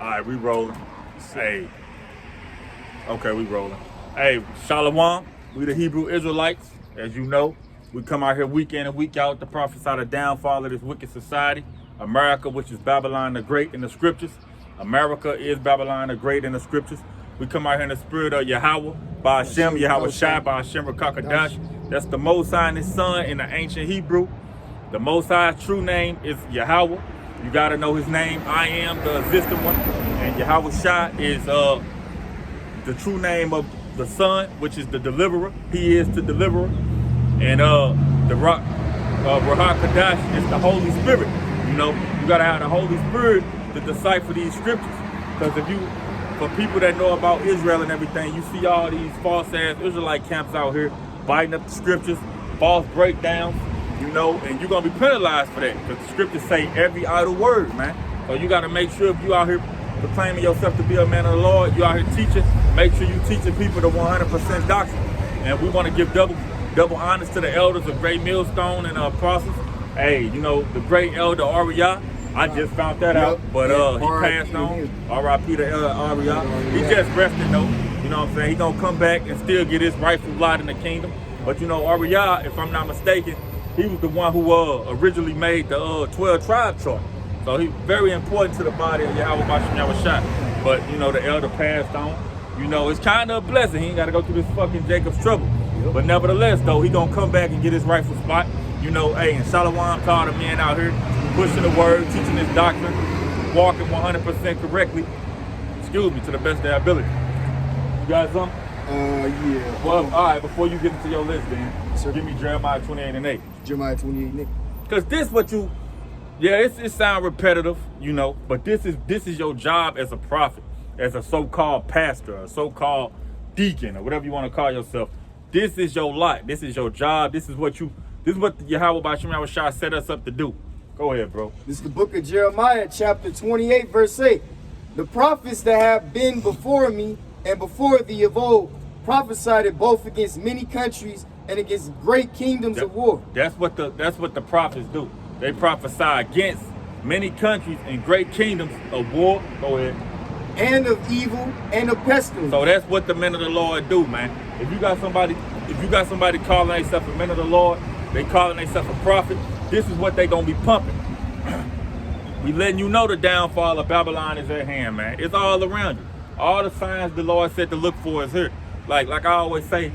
All right, we rolling. Hey. Okay, we rolling. Hey, Shalom. We the Hebrew Israelites. As you know, we come out here week in and week out to prophesy the downfall of this wicked society. America, which is Babylon the Great in the scriptures. America is Babylon the Great in the scriptures. We come out here in the spirit of Yahweh, by Hashem, Yahweh Shai, by Hashem Rakakadash. That's the Most High and His Son in the ancient Hebrew. The Most High's true name is Yahweh. You got to know His name. I am the existing one. And Yahweh Shai is the true name of the Son, which is the deliverer. He is the deliverer. And the Ruach Kadash is the Holy Spirit. You know, you got to have the Holy Spirit to decipher these scriptures. Because for people that know about Israel and everything, you see all these false-ass Israelite camps out here biting up the scriptures, false breakdowns, you know, and you're going to be penalized for that. Because the scriptures say every idle word, man. So you got to make sure if you out here proclaiming yourself to be a man of the Lord, you out here teaching, make sure you teaching people the 100% doctrine. And we want to give double honors to the elders of Great Millstone and apostles. Hey, you know, the great elder Ariah, I just found that out, but he passed on. R.I.P. to elder Ariah. He just rested though. You know what I'm saying? He gonna come back and still get his rightful lot in the kingdom. But you know, Ariah, if I'm not mistaken, he was the one who originally made the 12 tribe chart. So he's very important to the body of Yahweh Bashem Yahweh Shai. But you know, the elder passed on. You know, it's kind of a blessing. He ain't got to go through this fucking Jacob's trouble. But nevertheless, though, he gonna come back and get his rightful spot. You know, hey, and Shalom to all the men out here pushing the word, teaching this doctrine, walking 100% correctly. Excuse me, to the best of their ability. You got something? Yeah. Well, all right, before you get into your list, then, sir, give me Jeremiah 28 and 8. Jeremiah 28 and 8. Because this what you, yeah, it sounds repetitive, you know, but this is your job as a prophet, as a so-called pastor, a so-called deacon, or whatever you want to call yourself. This is your lot. This is your job. This is what Yahweh Bashem Yahweh Shai set us up to do. Go ahead, bro. This is the book of Jeremiah, chapter 28, verse 8. The prophets that have been before me and before thee of old prophesied both against many countries and against great kingdoms of war. That's what the prophets do. They prophesy against many countries and great kingdoms of war. Go ahead. And of evil and of pestilence. So that's what the men of the Lord do, man. If you got somebody calling themselves a man of the Lord, they calling themselves a prophet, this is what they gonna be pumping. We letting you know the downfall of Babylon is at hand, man. It's all around you. All the signs the Lord said to look for is here. Like I always say,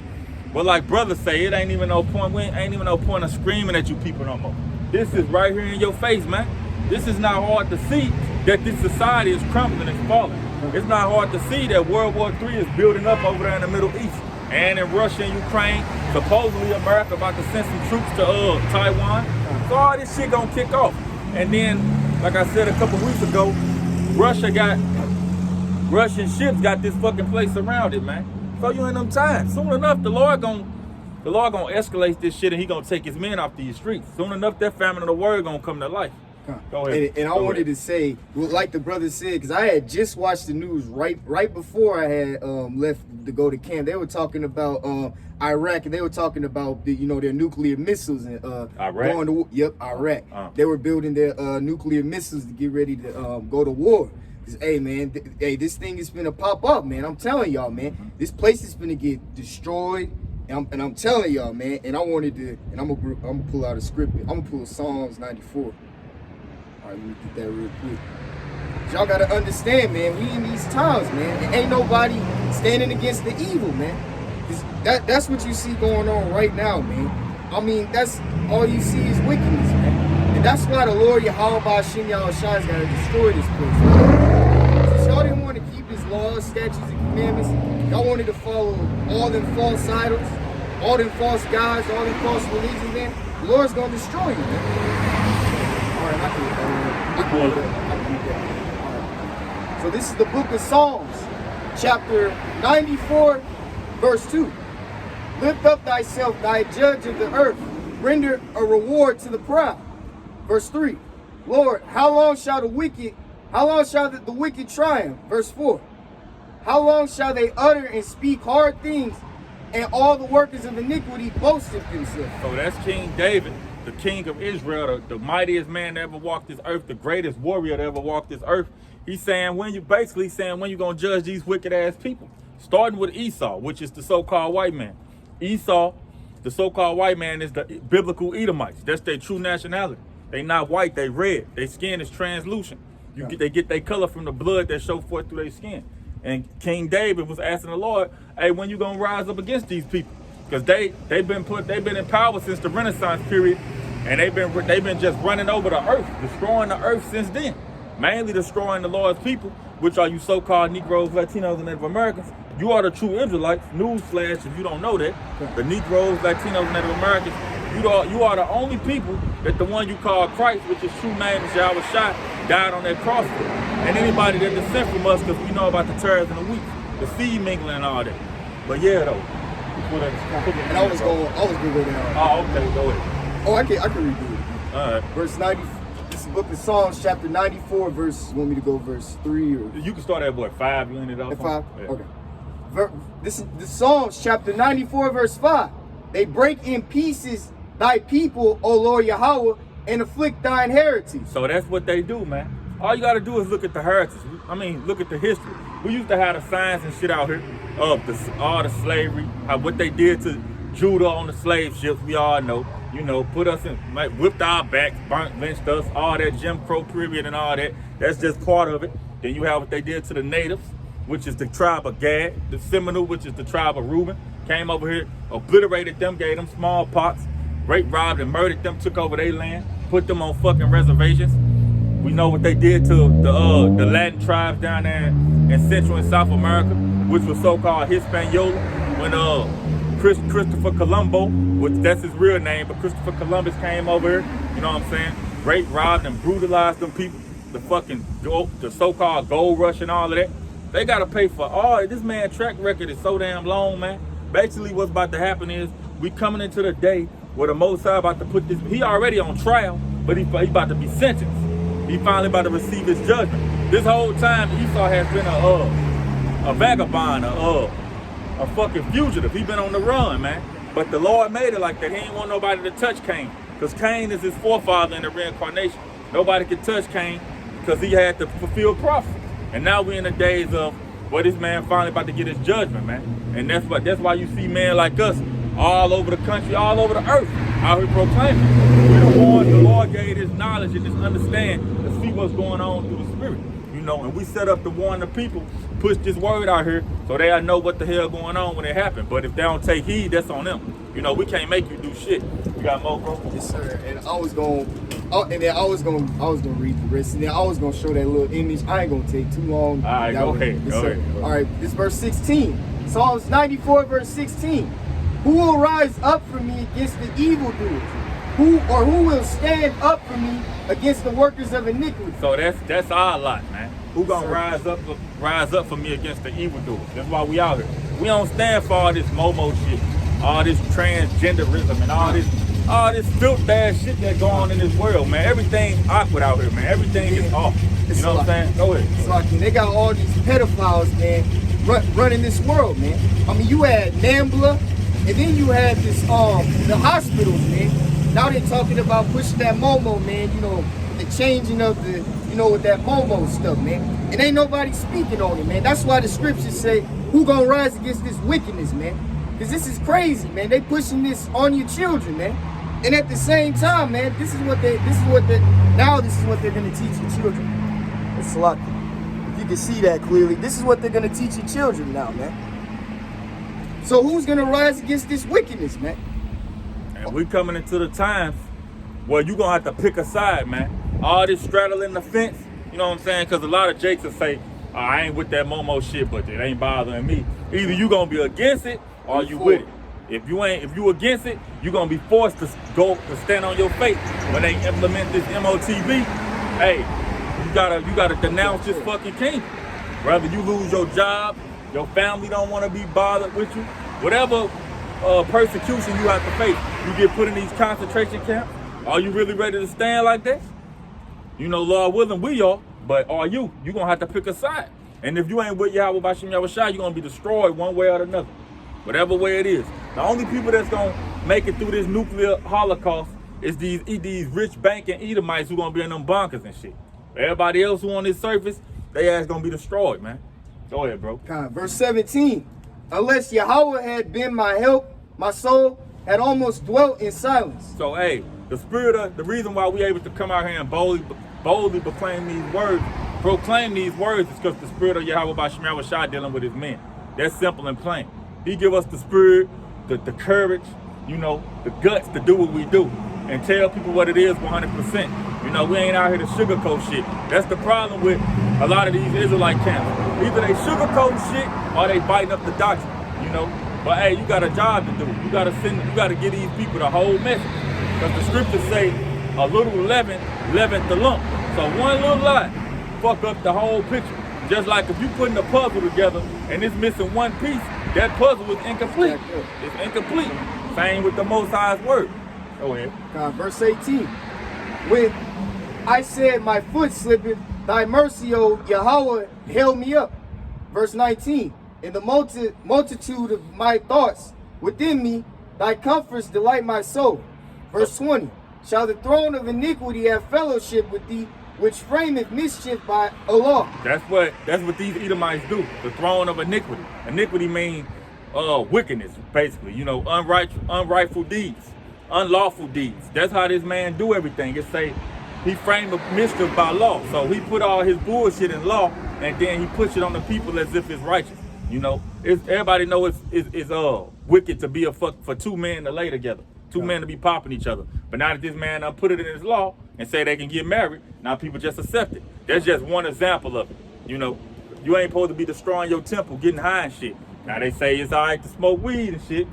well, like brothers say, it ain't even no point. We ain't even no point of screaming at you people no more. This is right here in your face, man. This is not hard to see that this society is crumbling and falling. It's not hard to see that World War III is building up over there in the Middle East. And in Russia and Ukraine, supposedly America about to send some troops to Taiwan. So all this shit gonna kick off. And then, like I said a couple weeks ago, Russian ships got this fucking place surrounded, man. So you in them times. Soon enough, the Lord gonna escalate this shit and He gonna take His men off these streets. Soon enough, that famine of the word gonna come to life. Go ahead. And I wanted to say, like the brother said, because I had just watched the news right before I had left to go to camp. They were talking about Iraq, and they were talking about their nuclear missiles and Iraq. going to Iraq. They were building their nuclear missiles to get ready to go to war. Cause hey man, this thing is gonna pop up, man. I'm telling y'all, man, this place is gonna get destroyed. And I'm telling y'all, man. And I wanted to, and I'm gonna pull out a script. I'm gonna pull Psalms 94. All right, let me get that real quick. Y'all gotta understand, man, we in these times, man. There ain't nobody standing against the evil, man. That's what you see going on right now, man. I mean, that's all you see is wickedness, man. And that's why the Lord Yahweh Bashem Yahweh Shai is gonna destroy this place. Since y'all didn't want to keep His laws, statutes, and commandments, y'all wanted to follow all them false idols, all them false gods, all them false religions, man. The Lord's gonna destroy you, man. I can do that. All right. So this is the book of Psalms, chapter 94, verse 2. Lift up thyself, thy judge of the earth, render a reward to the proud. Verse 3. Lord, how long shall the wicked triumph? Verse 4. How long shall they utter and speak hard things, and all the workers of iniquity boast of themselves? So that's King David, the king of Israel, the mightiest man that ever walked this earth, the greatest warrior that ever walked this earth. He's saying when you gonna judge these wicked ass people, starting with Esau, which is the so-called white man. Esau, the so-called white man, is the biblical Edomites. That's their true nationality. They not white, they red. Their skin is translucent. They get their color from the blood that show forth through their skin. And King David was asking the Lord, hey, when you gonna rise up against these people? Because they've been in power since the Renaissance period, and they've been just running over the earth, destroying the earth since then. Mainly destroying the Lord's people, which are you so-called Negroes, Latinos, and Native Americans. You are the true Israelites. Newsflash, if you don't know that. The Negroes, Latinos, and Native Americans, you are the only people that the one you call Christ, which his true name is Yahweh Shai, died on that cross for. And anybody that descend from us, because we know about the tares and the wheat, the seed mingling and all that. But yeah, though. And I was gonna go down. Oh, okay, go ahead. Oh, I can redo it. All right. Verse 90. This is the book of Psalms, chapter 94, verse. You want me to go verse 3 or? You can start at what, 5? You ended up At 5. Yeah. Okay. This is the Psalms, chapter 94, verse 5. They break in pieces thy people, O Lord Yahweh, and afflict thine heritage. So that's what they do, man. All you gotta do is look at the heritage. I mean, look at the history. We used to have the signs and shit out here of all the slavery, what they did to Judah on the slave ships. We all know, put us in, whipped our backs, burnt, lynched us, all that Jim Crow period and all that. That's just part of it. Then you have what they did to the natives, which is the tribe of Gad, the Seminole, which is the tribe of Reuben, came over here, obliterated them, gave them smallpox, raped, robbed, and murdered them, took over their land, put them on fucking reservations. We know what they did to the Latin tribes down there in Central and South America, which was so-called Hispaniola, when Christopher Colombo, which that's his real name, but Christopher Columbus came over here, you know what I'm saying? Raped, robbed, and brutalized them people, the so-called gold rush and all of that. They gotta pay for all. This man's track record is so damn long, man. Basically what's about to happen is we coming into the day where the Most High about to put this, he already on trial, but he about to be sentenced. He finally about to receive his judgment. This whole time, Esau has been a vagabond, a fucking fugitive. He been on the run, man. But the Lord made it like that. He ain't want nobody to touch Cain, because Cain is his forefather in the reincarnation. Nobody could touch Cain because he had to fulfill prophecy. And now we're in the days of where this man finally about to get his judgment, man. And that's why you see men like us all over the country, all over the earth, out here proclaiming. We're the ones the Lord gave this knowledge and this understand to see what's going on through the spirit. And we set up to warn the people, push this word out here so they'll know what the hell going on when it happens. But if they don't take heed, that's on them. We can't make you do shit. You got more, bro? Yes, sir. And I was gonna read the rest, and then I was gonna show that little image. I ain't gonna take too long. All right, go ahead. All right, this verse 16. Psalms 94, verse 16. Who will rise up for me against the evildoers? Who will stand up for me against the workers of iniquity? So that's our lot, man. Who gonna rise up for me against the evildoers? That's why we out here. We don't stand for all this Momo shit, all this transgenderism, and all this filth ass shit that go on in this world, man. Everything's awkward out here, man. Everything is off. You know what I'm saying? Go ahead. So they got all these pedophiles, man, running this world, man. I mean, you had NAMBLA, and then you had this the hospitals, man. Now they're talking about pushing that Momo, man. The changing of the, with that Momo stuff, man. And ain't nobody speaking on it, man. That's why the scriptures say, who gonna rise against this wickedness, man? Because this is crazy, man. They pushing this on your children, man. And at the same time, man, this is what they're gonna teach your children. It's a lot. If you can see that clearly, this is what they're gonna teach your children now, man. So who's gonna rise against this wickedness, man? And we coming into the times where you gonna have to pick a side, man. All this straddling the fence, you know what I'm saying? Because a lot of Jakes will say, I ain't with that Momo shit, but it ain't bothering me. Either you gonna be against it or you with it. If you against it, you're gonna be forced to stand on your faith when they implement this MOTV. Hey, you gotta denounce this fucking king. Whether you lose your job, your family don't want to be bothered with you, whatever persecution you have to face, you get put in these concentration camps. Are you really ready to stand like that? Lord willing, we are, but are you? You're gonna have to pick a side. And if you ain't with Yahweh Bashim Yahweh Shai, you're gonna be destroyed one way or another. Whatever way it is. The only people that's gonna make it through this nuclear holocaust it's these rich banking Edomites who gonna be in them bunkers and shit. Everybody else who on this surface, they ass gonna be destroyed, man. Go ahead, bro. Verse 17. Unless Yahweh had been my help, my soul had almost dwelt in silence. So, hey, the reason why we able to come out here and boldly proclaim these words is because the spirit of Yahweh by Shemel Shah dealing with his men. That's simple and plain. He give us the spirit, the courage, the guts to do what we do and tell people what it is 100%. We ain't out here to sugarcoat shit. That's the problem with a lot of these Israelite camps. Either they sugarcoat shit or they biting up the doctrine, But hey, you got a job to do. You gotta give these people the whole message. Because the scriptures say a little leaven the lump. So one little lie fuck up the whole picture. Just like if you putting a puzzle together and it's missing one piece, that puzzle is incomplete. It's incomplete. Same with the Most High's word. Go ahead. Verse 18. When I said my foot slippeth, thy mercy, O Yahweh, held me up. Verse 19. In the multitude of my thoughts within me, thy comforts delight my soul. Verse 20. Shall the throne of iniquity have fellowship with thee, which frameth mischief by Allah? That's what these Edomites do. The throne of iniquity. Iniquity means wickedness, basically. Unrightful deeds, unlawful deeds. That's how this man do everything. It say he framed mischief by law. So he put all his bullshit in law, and then he push it on the people as if it's righteous. Everybody know it's wicked to be for two men to lay together. Two men to be popping each other. But now that this man put it in his law and say they can get married, now people just accept it. That's just one example of it. You ain't supposed to be destroying your temple, getting high and shit. Now they say it's all right to smoke weed and shit.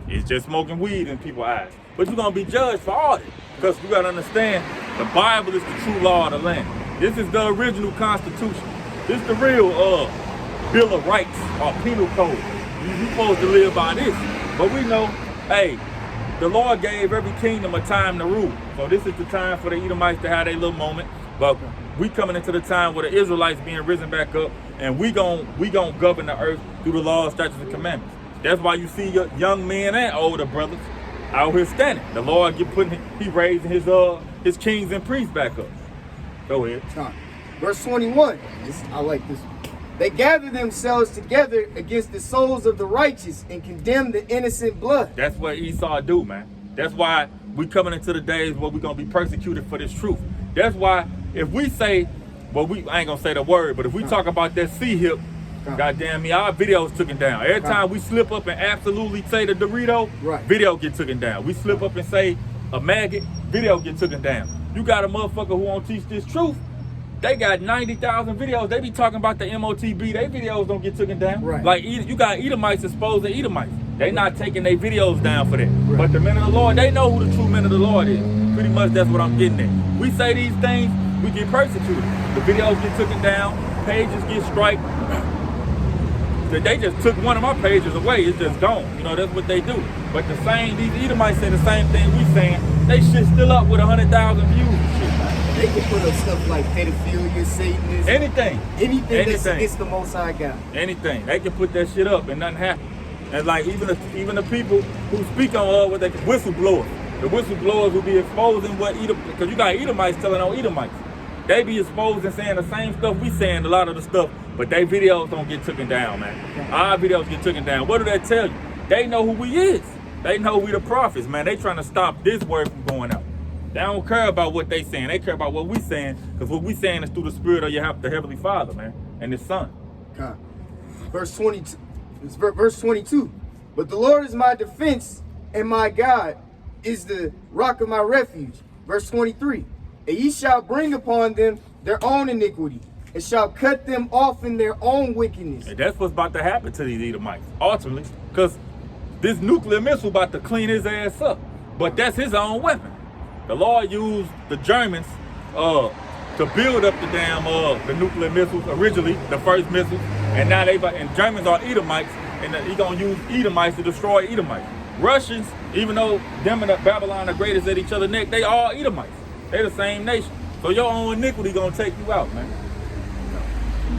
It's just smoking weed in people's eyes. But you're going to be judged for all this. Because you got to understand, the Bible is the true law of the land. This is the original Constitution. This is the real Bill of Rights or Penal Code. You supposed to live by this. But we know, hey, the Lord gave every kingdom a time to rule. So this is the time for the Edomites to have their little moment. But we coming into the time where the Israelites being risen back up, and we gon' govern the earth through the laws, statutes, and commandments. That's why you see your young men and older brothers out here standing. The Lord he raising his kings and priests back up. Go ahead. Verse 21. I like this one. They gather themselves together against the souls of the righteous and condemn the innocent blood. That's what Esau do, man. That's why we coming into the days where we're going to be persecuted for this truth. That's why if we say, I ain't going to say the word, but if we talk about that C-hip, goddamn me, our videos taken down. Every time we slip up and absolutely say the Dorito, video get taken down. We slip up and say a maggot, video get taken down. You got a motherfucker who won't teach this truth. They got 90,000 videos. They be talking about the MOTB. Their videos don't get taken down. Like you got Edomites exposing Edomites. They not taking their videos down for that. But the men of the Lord, they know who the true men of the Lord is. Pretty much that's what I'm getting at. We say these things, we get persecuted. The videos get taken down. Pages get striked. They just took one of my pages away. It's just gone. That's what they do. But these Edomites say the same thing we saying. They shit still up with 100,000 views and shit. They can put up stuff like pedophilia, Satanism. Anything that's against the Most High God. Anything. They can put that shit up and nothing happen. And like even the people who speak on what they whistleblowers. The whistleblowers will be exposing because you got Edomites telling on Edomites. They be exposed and saying the same stuff we saying, a lot of the stuff, but their videos don't get taken down, man. Our videos get taken down. What do they tell you? They know who we is. They know we the prophets, man. They trying to stop this word from going out. They don't care about what they saying. They care about what we saying, because what we saying is through the spirit of the Heavenly Father, man, and His Son. God. Verse 22. It's verse 22. But the Lord is my defense, and my God is the rock of my refuge. Verse 23. And ye shall bring upon them their own iniquity, and shall cut them off in their own wickedness. And that's what's about to happen to these Edomites, ultimately, because this nuclear missile about to clean his ass up. But that's his own weapon. The Lord used the Germans to build up the damn the nuclear missiles originally, the first missiles, and now and Germans are Edomites, and he gonna use Edomites to destroy Edomites. Russians, even though them and Babylon are greatest at each other's neck, they all Edomites. They the same nation. So your own iniquity gonna take you out, man.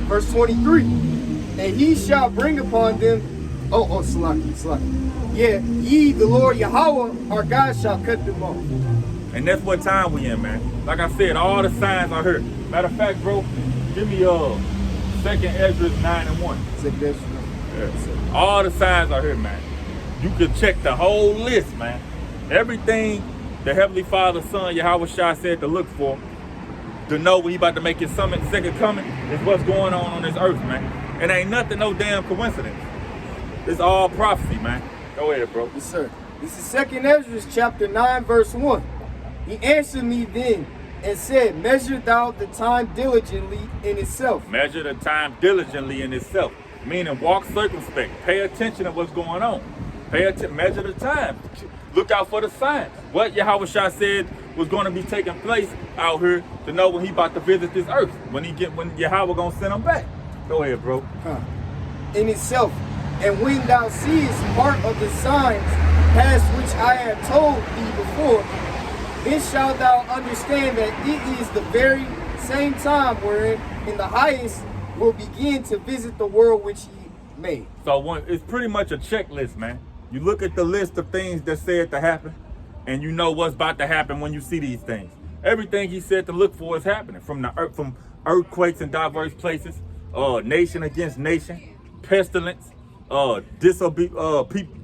Verse 23. And he shall bring upon them, Salaki. Yeah, ye, the Lord Yahweh, our God, shall cut them off. And that's what time we in, man. Like I said, all the signs are here. Matter of fact, bro, give me 2nd Ezra 9:1. 2nd Ezra. Yeah. All the signs are here, man. You can check the whole list, man. Everything the Heavenly Father, Son, Yahweh Shai said to look for, to know when he about to make his second coming, is what's going on this earth, man. It ain't nothing, no damn coincidence. It's all prophecy, man. Go ahead, bro. Yes, sir. This is 2nd Ezra chapter 9, verse 1. He answered me then and said, measure thou the time diligently in itself. Measure the time diligently in itself. Meaning walk circumspect. Pay attention to what's going on. Measure the time. Look out for the signs. What Yahweh Shai said was going to be taking place out here to know when he about to visit this earth. When Yahweh going to send him back. Go ahead, bro. In itself. And when thou seest part of the signs past which I have told thee before, then shalt thou understand that it is the very same time wherein in the highest will begin to visit the world which he made. So it's pretty much a checklist, man. You look at the list of things that said to happen, and you know what's about to happen when you see these things. Everything he said to look for is happening. From earthquakes in diverse places, nation against nation, pestilence,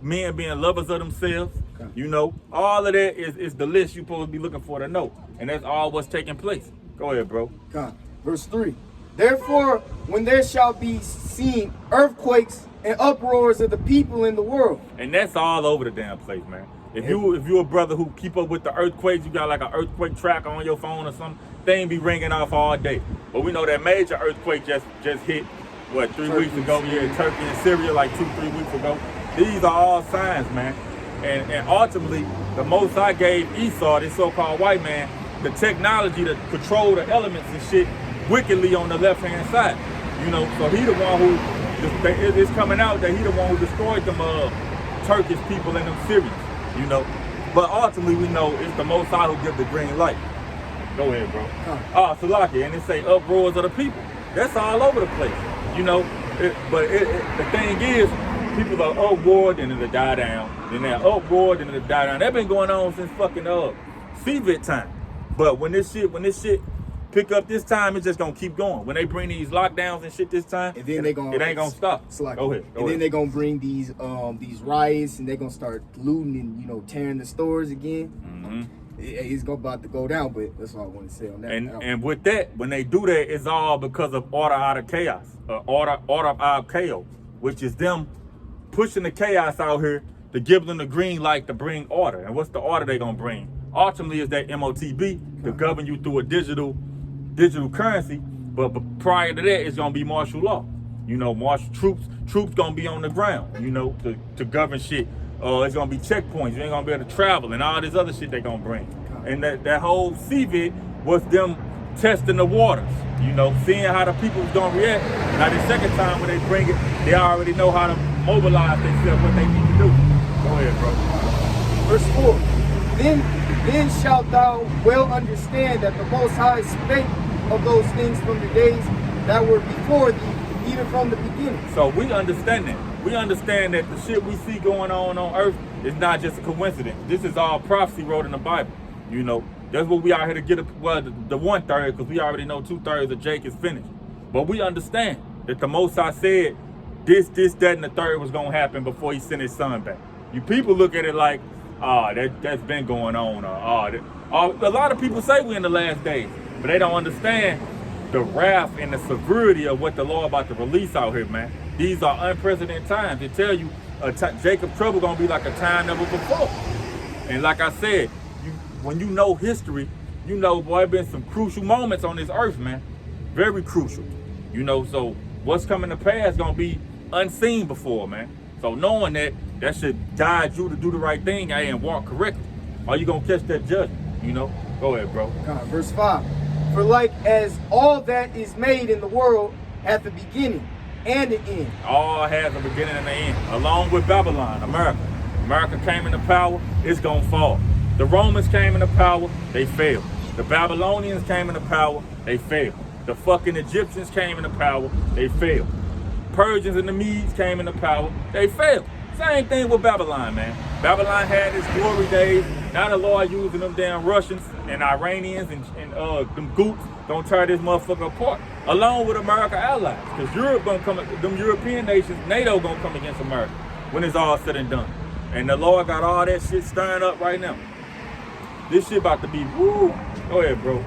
men being lovers of themselves. Okay. You know, all of that is the list you're supposed to be looking for to know. And that's all what's taking place. Go ahead, bro. Okay. Verse 3. Therefore, when there shall be seen earthquakes and uproars of the people in the world. And that's all over the damn place, man. If you a brother who keep up with the earthquakes, you got like an earthquake tracker on your phone or something, thing be ringing off all day. But we know that major earthquake just hit, what, 3 weeks ago? Yeah, Turkey and Syria like 2-3 weeks ago. These are all signs, man. And ultimately, the Most High gave Esau, this so-called white man, the technology to control the elements and shit wickedly on the left-hand side. You know, so he the one who, it's coming out that he the one who destroyed them Turkish people and them Syrians, you know. But ultimately, we know it's the Most High who gives the green light. Go ahead, bro. Salaki, and it say uproars of the people. That's all over the place, you know. The thing is, people are uproared and it'll die down. Then they're uproared and it'll die down. That's been going on since fucking CVIT time. But when this shit pick up this time, it's just gonna keep going. When they bring these lockdowns and shit this time, and then it ain't gonna stop. Go ahead. Then they're gonna bring these riots and they're gonna start looting and tearing the stores again. Mm-hmm. It's about to go down, but that's all I want to say on that. And with that, when they do that, it's all because of order out of chaos, order out of chaos, which is them pushing the chaos out here to give them the green light to bring order. And what's the order they gonna bring? Ultimately, is that MOTB to govern you through a digital currency, but prior to that, it's gonna be martial law. You know, martial troops gonna be on the ground. You know, to govern shit. It's gonna be checkpoints. You ain't gonna be able to travel and all this other shit they gonna bring. And that whole CVIT was them testing the waters. You know, seeing how the people's gonna react. Now the second time when they bring it, they already know how to mobilize themselves, what they need to do. Go ahead, bro. Verse 4. Then shalt thou well understand that the Most High spake of those things from the days that were before thee, even from the beginning. So we understand that. We understand that the shit we see going on earth is not just a coincidence. This is all prophecy wrote in the Bible. You know, that's what we out here to get, the 1/3, because we already know 2/3 of Jake is finished. But we understand that the Most High said this, that, and the third was going to happen before he sent his son back. You people look at it like, that's been going on. A lot of people say we're in the last days, but they don't understand the wrath and the severity of what the Lord about to release out here, man. These are unprecedented times. They tell you Jacob's trouble gonna be like a time never before. And like I said, when you know history, you know, boy, been some crucial moments on this earth, man. Very crucial. You know, so what's coming to pass gonna be unseen before, man. So knowing that should guide you to do the right thing and walk correctly. Or you gonna catch that judgment, you know? Go ahead, bro. Verse 5. For like as all that is made in the world hath a beginning and an end. All has a beginning and an end. Along with Babylon, America. America came into power, it's gonna fall. The Romans came into power, they failed. The Babylonians came into power, they failed. The fucking Egyptians came into power, they failed. Persians and the Medes came into power, they failed. Same thing with Babylon, man. Babylon had its glory days, Now the Lord using them damn Russians and Iranians and them goops gonna tear this motherfucker apart, along with America allies. Because Europe gonna come, them European nations, NATO gonna come against America when it's all said and done. And the Lord got all that shit stirring up right now. This shit about to be woo. Go ahead, bro.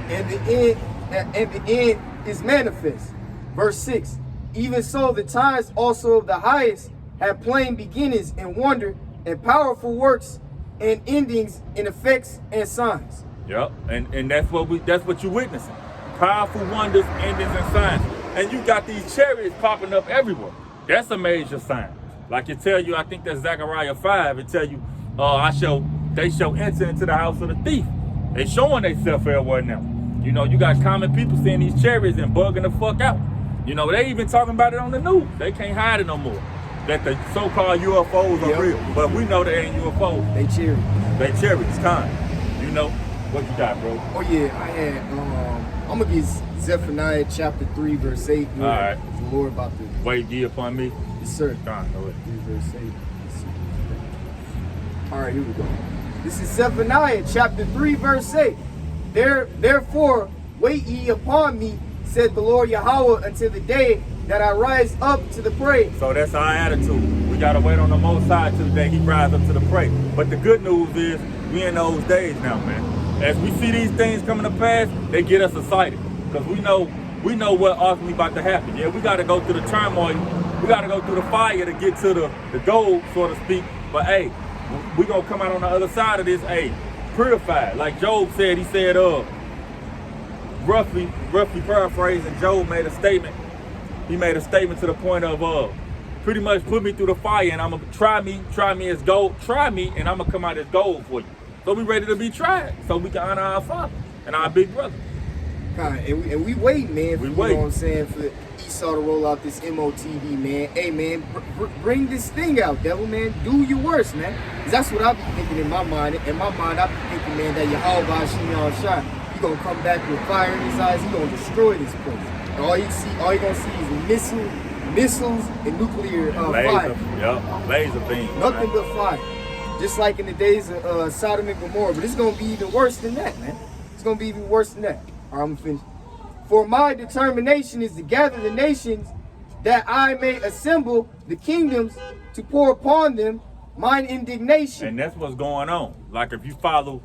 And the end is manifest. Verse 6. Even so, the times also of the highest have plain beginnings and wonder and powerful works and endings and effects and signs. Yep, and that's what you're witnessing. Powerful wonders, endings, and signs. And you got these chariots popping up everywhere. That's a major sign. Like it tell you, I think that's Zechariah 5. It tell you, they shall enter into the house of the thief. They showing themselves everywhere now. You know, you got common people seeing these chariots and bugging the fuck out. You know, they even talking about it on the news. They can't hide it no more. That the so-called UFOs are real, but we know they ain't UFOs. They chariots. They chariots, time. You know what you got, bro? Oh yeah, I had. I'm gonna get Zephaniah chapter 3, verse 8. All right. The Lord about to wait ye upon me. Yes, sir. God, go ahead. 3 verse 8. All right, here we go. This is Zephaniah chapter 3, verse 8. Therefore, wait ye upon me, said the Lord Yahweh, until the day that I rise up to the prey. So that's our attitude. We gotta wait on the Most High till the day He rises up to the prey. But the good news is, we in those days now, man. As we see these things coming to pass, they get us excited because we know what ultimately about to happen. Yeah, we gotta go through the turmoil. We gotta go through the fire to get to the gold, so to speak. But hey, we gonna come out on the other side of this, hey, purified. Like Job said, he said, roughly paraphrasing, Job made a statement. He made a statement to the point of pretty much put me through the fire and I'm gonna try me as gold, try me and I'm gonna come out as gold for you. So we ready to be tried so we can honor our father and our big brother. And we wait, man. We you wait. know what I'm saying, for Esau to roll out this MOTV, man. Hey, man, bring this thing out, devil, man. Do your worst, man. 'Cause that's what I be thinking in my mind. In my mind, I be thinking, man, that Yahweh Shimon Shah, he gonna come back with fire in his eyes. He gonna destroy this place. And all you gonna see is missiles and nuclear fire. Yep, laser beams. Nothing but fire. Just like in the days of Sodom and Gomorrah. But it's gonna be even worse than that, man. It's gonna be even worse than that. All right, I'm gonna finish. For my determination is to gather the nations, that I may assemble the kingdoms to pour upon them mine indignation. And that's what's going on. Like if you follow,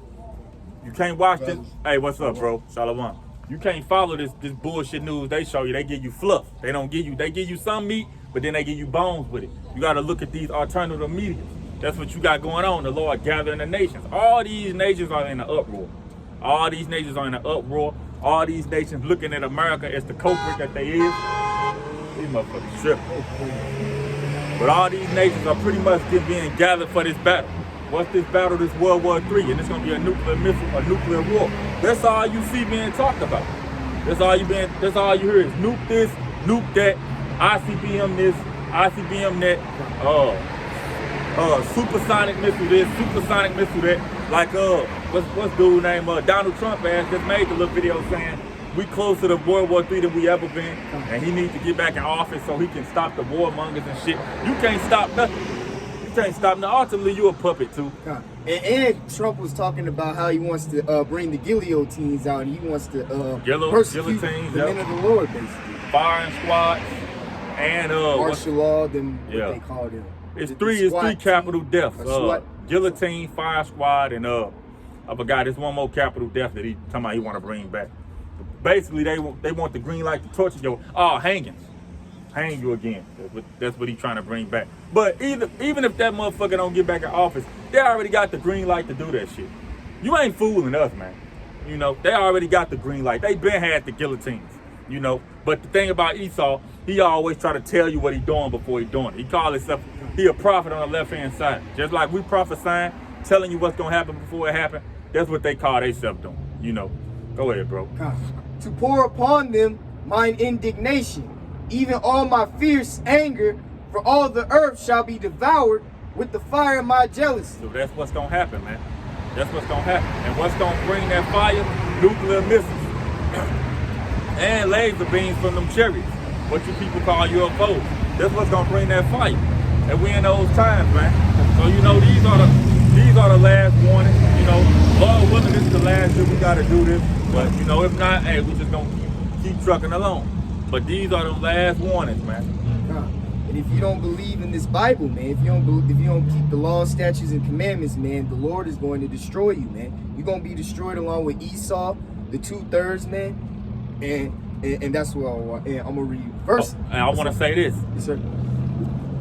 you can't watch this. Hey, what's up, bro? Shalom. You can't follow this bullshit news they show you. They give you fluff. They give you some meat, but then they give you bones with it. You got to look at these alternative media. That's what you got going on. The Lord gathering the nations. All these nations are in an uproar. All these nations are in an uproar. All these nations looking at America as the culprit that they is. These motherfuckers tripping. But all these nations are pretty much being gathered for this battle. What's this battle? This World War III, and it's gonna be a nuclear missile, a nuclear war. That's all you see being talked about. That's all you hear is nuke this, nuke that, ICBM this, ICBM that, supersonic missile this, supersonic missile that. Like what's dude named Donald Trump ass just made the little video saying we closer to World War III than we ever been, and he needs to get back in office so he can stop the warmongers and shit. You can't stop nothing. You can't stop nothing. Ultimately, you a puppet too. And Trump was talking about how he wants to bring the guillotines out, and he wants to persecute the men of the Lord, basically. Firing squads and martial law, them what they call them. It's three capital deaths. Guillotine, fire squad, and I forgot. There's one more capital death that he talking about he want to bring back. Basically, they want the green light to torture you. Hangings. Hang you again. That's what he's trying to bring back. But even if that motherfucker don't get back in office, they already got the green light to do that shit. You ain't fooling us, man. You know, they already got the green light. They been had the guillotines, you know. But the thing about Esau, he always try to tell you what he doing before he doing it. He call himself, he a prophet on the left-hand side. Just like we prophesying, telling you what's going to happen before it happen, that's what they call themselves doing, you know. Go ahead, bro. To pour upon them mine indignation, even all my fierce anger, for all the earth shall be devoured with the fire of my jealousy. So that's what's gonna happen, man. That's what's gonna happen. And what's gonna bring that fire? Nuclear missiles. And laser beams from them chariots. What you people call UFOs. That's what's gonna bring that fire. And we in those times, man. So you know these these are the last warnings. You know, Lord willing, this is the last year we got to do this. But you know, if not, hey, we just gonna keep trucking along. But these are the last warnings, man. And if you don't believe in this Bible, man, if you don't keep the laws, statutes, and commandments, man, the Lord is going to destroy you, man. You're gonna be destroyed along with Esau, the 2/3, man. And that's what I'm gonna read first. And I want to say this. Yes, sir.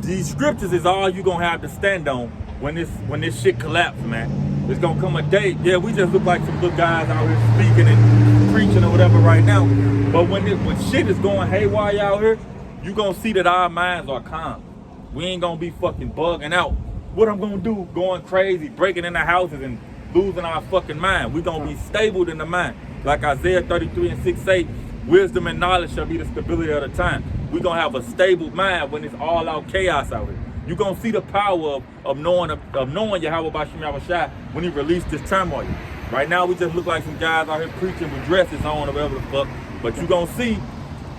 These scriptures is all you gonna have to stand on when this shit collapses, man. There's gonna come a day. Yeah, we just look like some good guys out here speaking and preaching or whatever right now. But when shit is going haywire out here, you gonna see that our minds are calm. We ain't gonna be fucking bugging out. What I'm gonna do, going crazy, breaking into houses and losing our fucking mind. We gonna be stable in the mind. Like Isaiah 33:6 say, wisdom and knowledge shall be the stability of the time. We gonna have a stable mind when it's all out chaos out here. You gonna see the power of knowing Yahweh Bashim Yahushua when he released this turmoil. Right now we just look like some guys out here preaching with dresses on or whatever the fuck. But you gonna see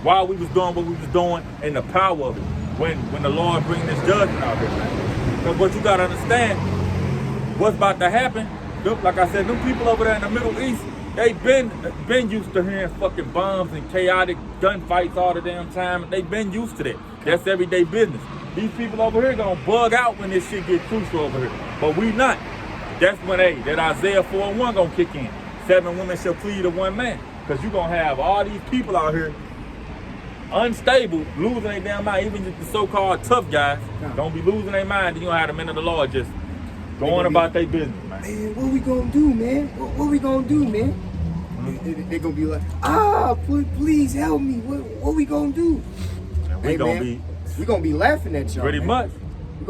why we was doing what we was doing and the power of it when the Lord bring this judgment out here, man. Because what you gotta understand, what's about to happen, like I said, them people over there in the Middle East, they been used to hearing fucking bombs and chaotic gunfights all the damn time. They been used to that. That's everyday business. These people over here gonna bug out when this shit get crucial over here. But we not. That's when that Isaiah 4:1 gonna kick in. 7 women shall plead to 1 man. Because you gonna have all these people out here unstable, losing their damn mind. Even the so-called tough guys gonna be losing their mind. Then you gonna have the men of the Lord just going about their business, man. Man, what we gonna do, man? What we gonna do, man? They're gonna be like, please help me. What we gonna do? And we gonna be laughing at y'all. Pretty man. much.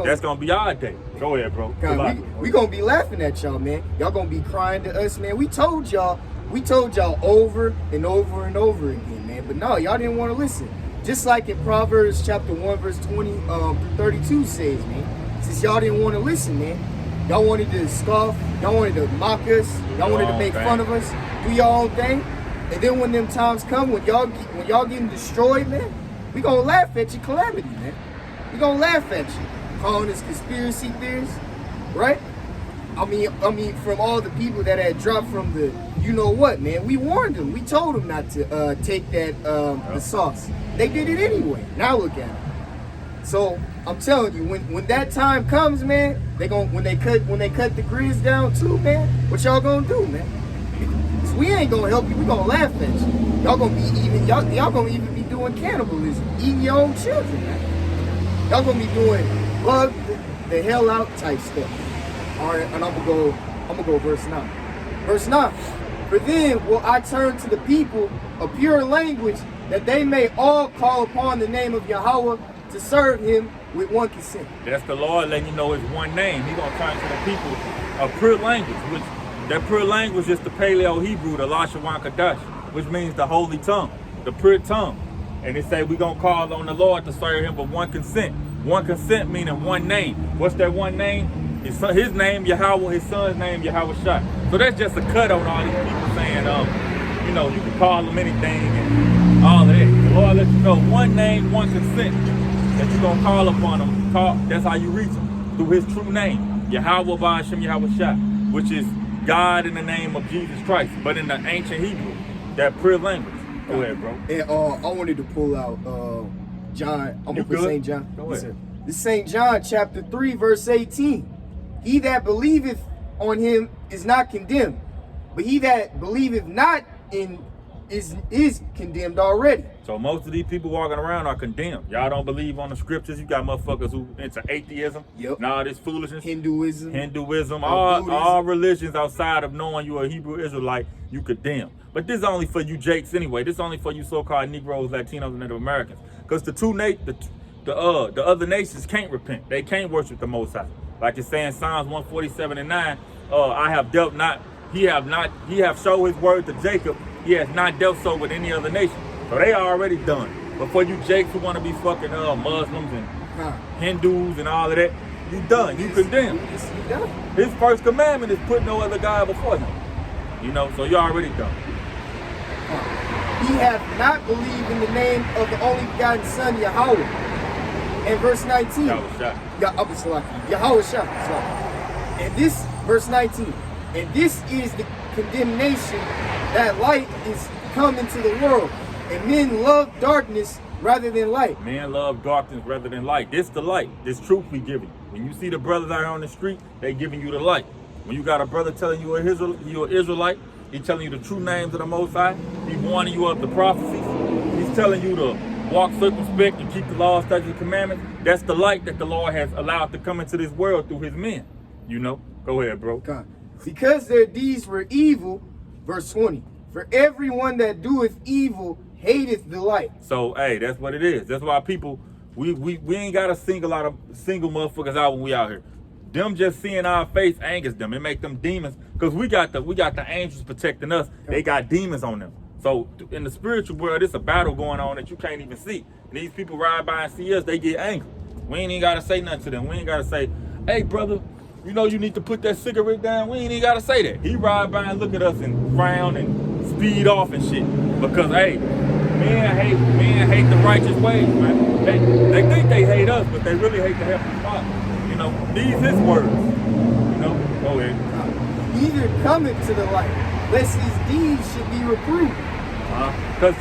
That's gonna be our day. Go ahead, bro. God, we gonna be laughing at y'all, man. Y'all gonna be crying to us, man. We told y'all over and over and over again, man. But no, y'all didn't want to listen. Just like in Proverbs chapter 1, verse 20 through 32 says, man. Since y'all didn't want to listen, man. Y'all wanted to scoff, y'all wanted to mock us, y'all wanted to make fun of us, do your own thing. And then when them times come, when y'all getting destroyed, man, we gonna laugh at your calamity, man. We gonna laugh at you. Calling us conspiracy theorists, right? I mean, from all the people that had dropped from the, you know what, man, we warned them. We told them not to take that the sauce. They did it anyway. Now look at it. So I'm telling you, when that time comes, man, when they cut the grids down too, man, what y'all gonna do, man? So we ain't gonna help you. We gonna laugh at you. Y'all gonna even be doing cannibalism, eating your own children, man. Y'all gonna be doing bug the hell out type stuff. All right, and I'm gonna go verse 9. Verse 9. For then will I turn to the people a pure language, that they may all call upon the name of Yahweh to serve him with one consent. That's the Lord letting you know his one name. He's gonna turn to the people a pure language, which that pure language is the Paleo Hebrew, the Lashawan Kadash, which means the holy tongue, the pure tongue. And it say we're gonna call on the Lord to serve him with one consent. One consent meaning one name. What's that one name? His name Yahweh, his son's name Yahweh Shah. So that's just a cut on all these people saying, you know, you can call them anything and all of that. The Lord let you know one name, one consent. That you're going to call upon them. That's how you reach him, through his true name, Yahweh Ba'ashem Yahweh Shah, which is God in the name of Jesus Christ, but in the ancient Hebrew, that pure language. Go ahead, bro. And I wanted to pull out John. I'm going to put St. John. Go ahead. This is St. John chapter 3, verse 18. He that believeth on him is not condemned, but he that believeth not in is condemned already. So most of these people walking around are condemned. Y'all don't believe on the scriptures. You got motherfuckers who into atheism. Yep. Nah, this foolishness. Hinduism. All religions outside of knowing you're a Hebrew Israelite, you condemn. But this is only for you Jakes anyway. This is only for you so-called Negroes, Latinos, and Native Americans. Because the other nations can't repent. They can't worship the Most High. Like it's saying Psalms 147:9, I have dealt not, he have showed his word to Jacob, he has not dealt so with any other nation. So they are already done. But for you Jakes who want to be fucking Muslims and Hindus and all of that, you done. You condemned. His first commandment is put no other God before him. You know, so you're already done. He hath not believed in the name of the only begotten Son, Yahweh. And verse 19. Yahweh Shah. Yahweh Shah. And this Verse 19. And this is the condemnation, that light is come into the world, and men love darkness rather than light. Men love darkness rather than light. This the light. This truth we giving you. When you see the brothers out here on the street, they giving you the light. When you got a brother telling you you're an Israelite, he telling you the true names of the Most High. He warning you of the prophecies. He's telling you to walk circumspect and keep the law, statutes, and commandments. That's the light that the Lord has allowed to come into this world through his men. You know? Go ahead, bro. God. Because their deeds were evil, verse 20. For everyone that doeth evil hateth the light. So, hey, that's what it is. That's why people, we ain't got to single motherfuckers out when we out here. Them just seeing our face angers them. It make them demons. Because we got the angels protecting us. They got demons on them. So in the spiritual world, it's a battle going on that you can't even see. And these people ride by and see us, they get angry. We ain't even got to say nothing to them. We ain't got to say, hey, brother, you know you need to put that cigarette down. We ain't even got to say that. He ride by and look at us and frown and speed off and shit. Because, hey, men hate the righteous ways, man. They think they hate us, but they really hate the Heavenly Father. You know, these his words. You know, go ahead. Neither cometh to the light, lest his deeds should be reproved. Because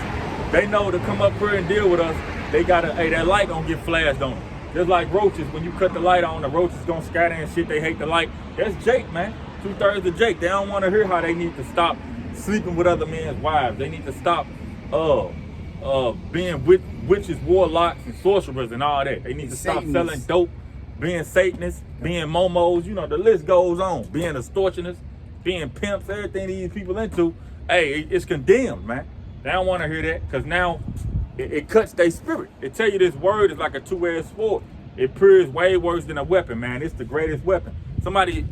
they know to come up here and deal with us, they gotta, hey, that light gonna get flashed on them. Just like roaches, when you cut the light on, the roaches gonna scatter and shit, they hate the light. That's Jake, man. 2/3 of Jake. They don't want to hear how they need to stop sleeping with other men's wives. They need to stop being witches, warlocks, and sorcerers and all that. They need to stop selling dope, being Satanists, being momos, you know, the list goes on. Being extortionists, being pimps, everything these people into, hey, it's condemned, man. They don't want to hear that, because now it cuts their spirit. It tell you this word is like a two-edged sword. It proves way worse than a weapon, man. It's the greatest weapon. Somebody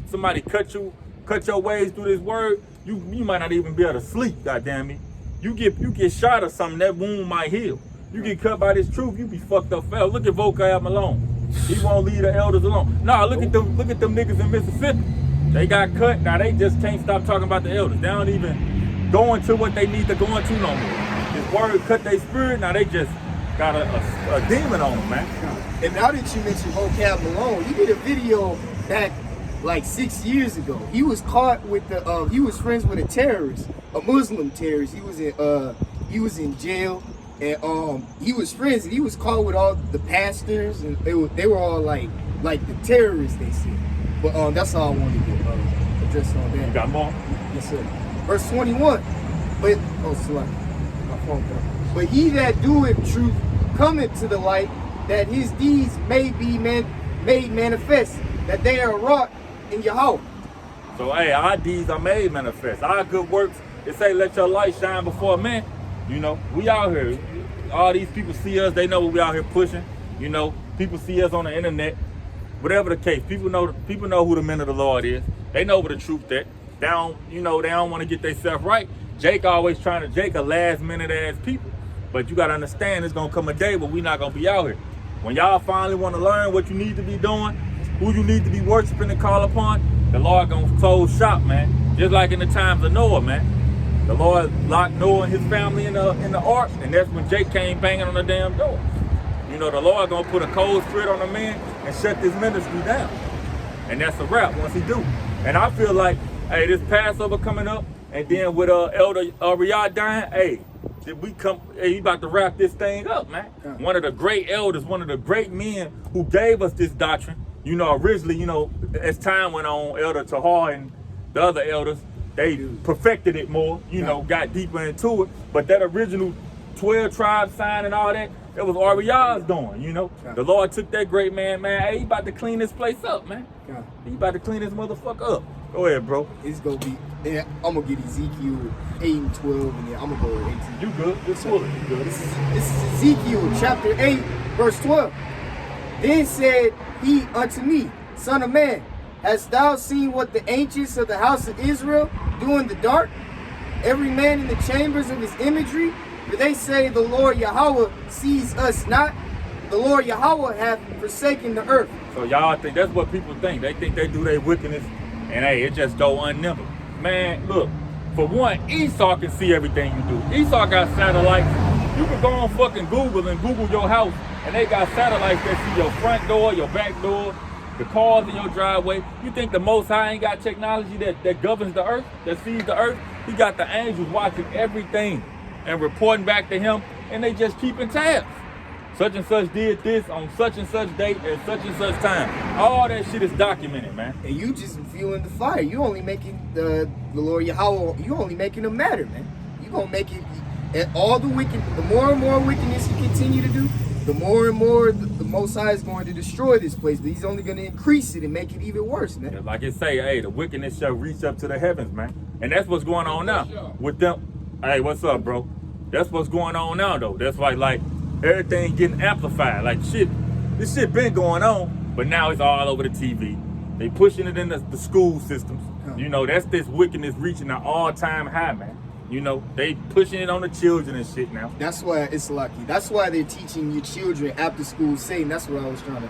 cut your ways through this word, you might not even be able to sleep, goddamn me. You get shot or something, that wound might heal. You get cut by this truth, you be fucked up forever. Look at Vocab Malone. He won't leave the elders alone. Nah, look at them niggas in Mississippi. They got cut, now they just can't stop talking about the elders. They don't even go into what they need to go into no more. This word cut their spirit, now they just got a demon on them, man. And now that you mentioned Vocab Malone, he did a video back like 6 years ago. He was caught with he was friends with a terrorist, a Muslim terrorist. He was in jail, and he was friends, and he was caught with all the pastors, and they were all like the terrorists, they said. But that's all I wanted to address on that. You got more? Yes, sir. Verse 21. But my phone fell. But he that doeth truth cometh to the light, that his deeds may be made manifest, that they are wrought in Yahweh. So, hey, our deeds are made manifest. Our good works, it say, let your light shine before men. You know, we out here. All these people see us. They know what we out here pushing. You know, people see us on the internet. Whatever the case, people know who the men of the Lord is. They know where the truth is. They don't want to get themselves right. Jake always Jake a last minute ass people. But you got to understand, there's going to come a day where we not going to be out here. When y'all finally want to learn what you need to be doing, who you need to be worshiping and call upon, the Lord going to close shop, man. Just like in the times of Noah, man. The Lord locked Noah and his family in the ark, and that's when Jake came banging on the damn door. You know, the Lord going to put a cold spirit on the man and shut this ministry down. And that's a wrap once he do. And I feel like, hey, this Passover coming up, and then with Elder Riyadh dying, hey, he about to wrap this thing up, man. One of the great elders, one of the great men who gave us this doctrine. You know, originally, you know, as time went on, Elder Tahar and the other elders, they perfected it more, you know, got deeper into it. But that original 12 tribe sign and all that, it was Ariah's doing, you know. The Lord took that great man, hey, he about to clean this place up, man. He about to clean this motherfucker up. Go ahead, bro. It's going to be, I'm going to get Ezekiel 8 and 12, and then I'm going to go with 18. You good. It's full. You good. This is Ezekiel chapter 8, verse 12. Then said he unto me, Son of man, hast thou seen what the ancients of the house of Israel do in the dark? Every man in the chambers of his imagery, for they say the Lord Yahweh sees us not. The Lord Yahweh hath forsaken the earth. So y'all think that's what people think. They think they do their wickedness, and hey, it just go unnumbered. Man, look, for one, Esau can see everything you do. Esau got satellites. You can go on fucking Google and Google your house, and they got satellites that see your front door, your back door, the cars in your driveway. You think the Most High ain't got technology that governs the earth, that sees the earth? He got the angels watching everything and reporting back to him, and they just keeping tabs. Such and such did this on such and such date at such and such time. All that shit is documented, man. And you just fueling the fire. You only making the Lord Yahweh, you only making them matter, man. You gonna make it, and all the wicked, the more and more wickedness you continue to do, the more and more the Most High is going to destroy this place. But he's only going to increase it and make it even worse, man. Like it say, hey, the wickedness shall reach up to the heavens, man. And that's what's going on now with them. Hey, what's up, bro? That's what's going on now, though. That's why, like, everything getting amplified. Like, shit, this shit been going on, but now it's all over the TV. They pushing it in the school systems. You know, that's this wickedness reaching an all-time high, man. You know, they pushing it on the children and shit now. That's why it's lucky. That's why they're teaching your children after school Satan. That's what I was trying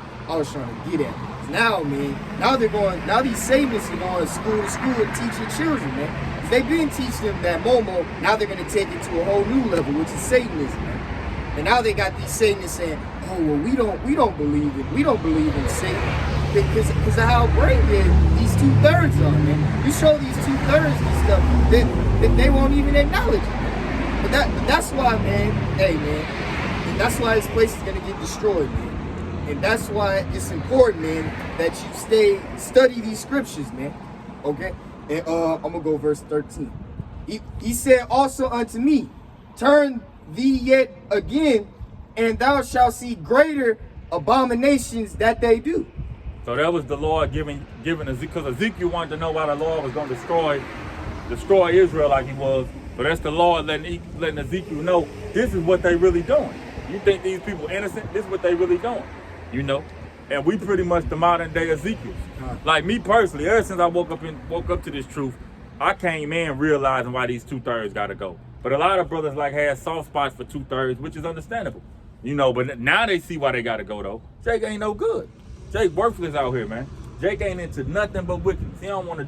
to get at. Now, man, now these Satanists are going school to school and teach your children, man. 'Cause they've been teaching them that Momo. Now they're gonna take it to a whole new level, which is Satanism, man. And now they got these Satanists saying, "Oh, well, we don't believe it. We don't believe in Satan because of how brave these 2/3 are, man. You show these 2/3 and stuff, that they won't even acknowledge it. But that's why, man. Hey, man. And that's why this place is gonna get destroyed, man. And that's why it's important, man, that you study these scriptures, man. Okay. And I'm gonna go verse 13. He said also unto me, turn thee yet again, and thou shalt see greater abominations that they do. So that was the Lord giving Ezekiel, because Ezekiel wanted to know why the Lord was going to destroy Israel like he was. So that's the Lord letting Ezekiel know this is what they really doing. You think these people innocent? This is what they really doing. You know? And we pretty much the modern day Ezekiel. Like me personally, ever since I woke up to this truth, I came in realizing why these 2/3 gotta go. But a lot of brothers like had soft spots for 2/3, which is understandable. You know, but now they see why they gotta go though. Jake ain't no good. Jake worthless out here, man. Jake ain't into nothing but wickedness. He don't want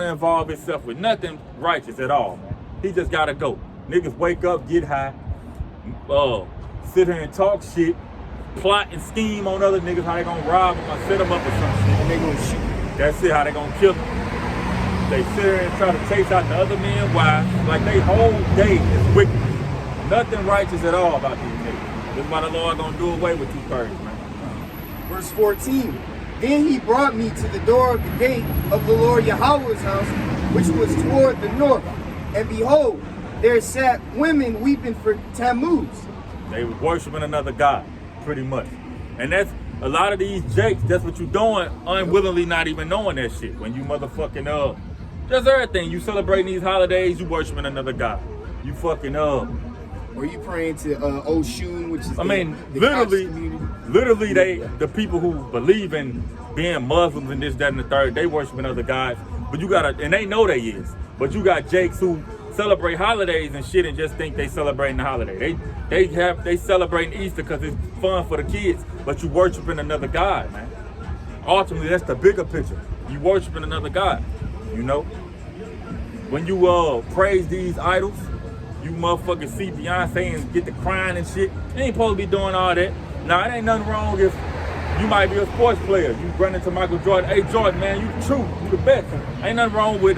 to involve himself with nothing righteous at all, man. He just gotta go. Niggas wake up, get high, sit here and talk shit, plot and scheme on other niggas how they gonna rob them or set them up or some shit, and they gonna shoot. That's it, how they gonna kill them. They sit here and try to chase out the other men's wives. Like they whole day is wicked. Nothing righteous at all about these niggas. This is why the Lord gonna do away with 2/3, man. Verse 14. Then he brought me to the door of the gate of the Lord Yahweh's house, which was toward the north. And behold, there sat women weeping for Tammuz. They was worshiping another god, pretty much. And that's a lot of these jakes, that's what you doing, unwillingly not even knowing that shit. When you motherfucking just everything. You celebrating these holidays, you worshiping another god. You fucking Or you praying to Oshun, which is literally the people who believe in being Muslims and this, that, and the third, they worshiping other gods. But you gotta, and they know they is. But you got jakes who celebrate holidays and shit and just think they celebrating the holiday. They celebrating Easter because it's fun for the kids, but you worshiping another god, man. Ultimately, that's the bigger picture. You worshiping another god, you know? When you praise these idols, you motherfuckers see Beyonce and get to crying and shit. You ain't supposed to be doing all that. Nah, it ain't nothing wrong if you might be a sports player. You run into Michael Jordan. Hey, Jordan, man, you the truth. You the best. Ain't nothing wrong with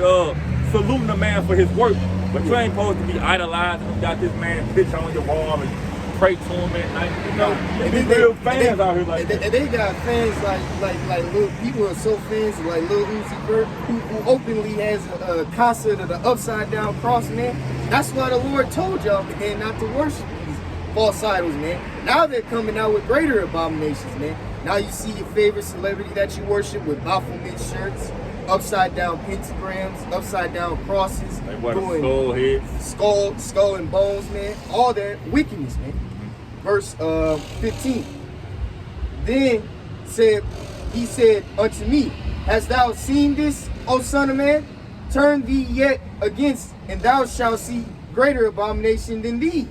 saluting a man for his work. But you ain't supposed to be idolizing. You got this man picture on your wall and pray to him at night. You know, they real fans out here like that. And they got fans like little people are so fans of like Lil Uzi Vert who openly has a concert of the upside down cross, man. That's why the Lord told y'all, man, not to worship these false idols, man. Now they're coming out with greater abominations, man. Now you see your favorite celebrity that you worship with Baphomet shirts, upside down pentagrams, upside down crosses, like what, skull heads, skull and bones, man. All that wickedness, man. Verse 15. Then he said unto me, hast thou seen this, O son of man? Turn thee yet against, and thou shalt see greater abomination than these.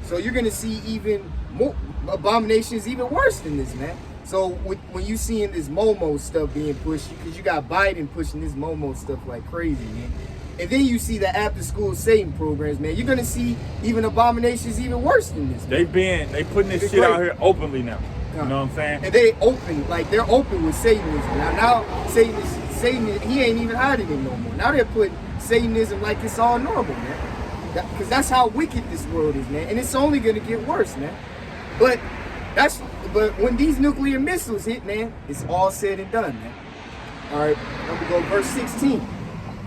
So you're gonna see even more abominations, even worse than this, man. So when you seeing this Momo stuff being pushed, because you got Biden pushing this Momo stuff like crazy, man. And then you see the after school Satan programs, man. You're gonna see even abominations even worse than this. Man. They putting this shit out here openly now. You know what I'm saying? And they open, like they're open with Satanism. Now Satan, he ain't even hiding it no more. Now they're putting Satanism like it's all normal, man. Because that's how wicked this world is, man. And it's only gonna get worse, man. But when these nuclear missiles hit, man, it's all said and done, man. All right, I'm gonna go verse 16.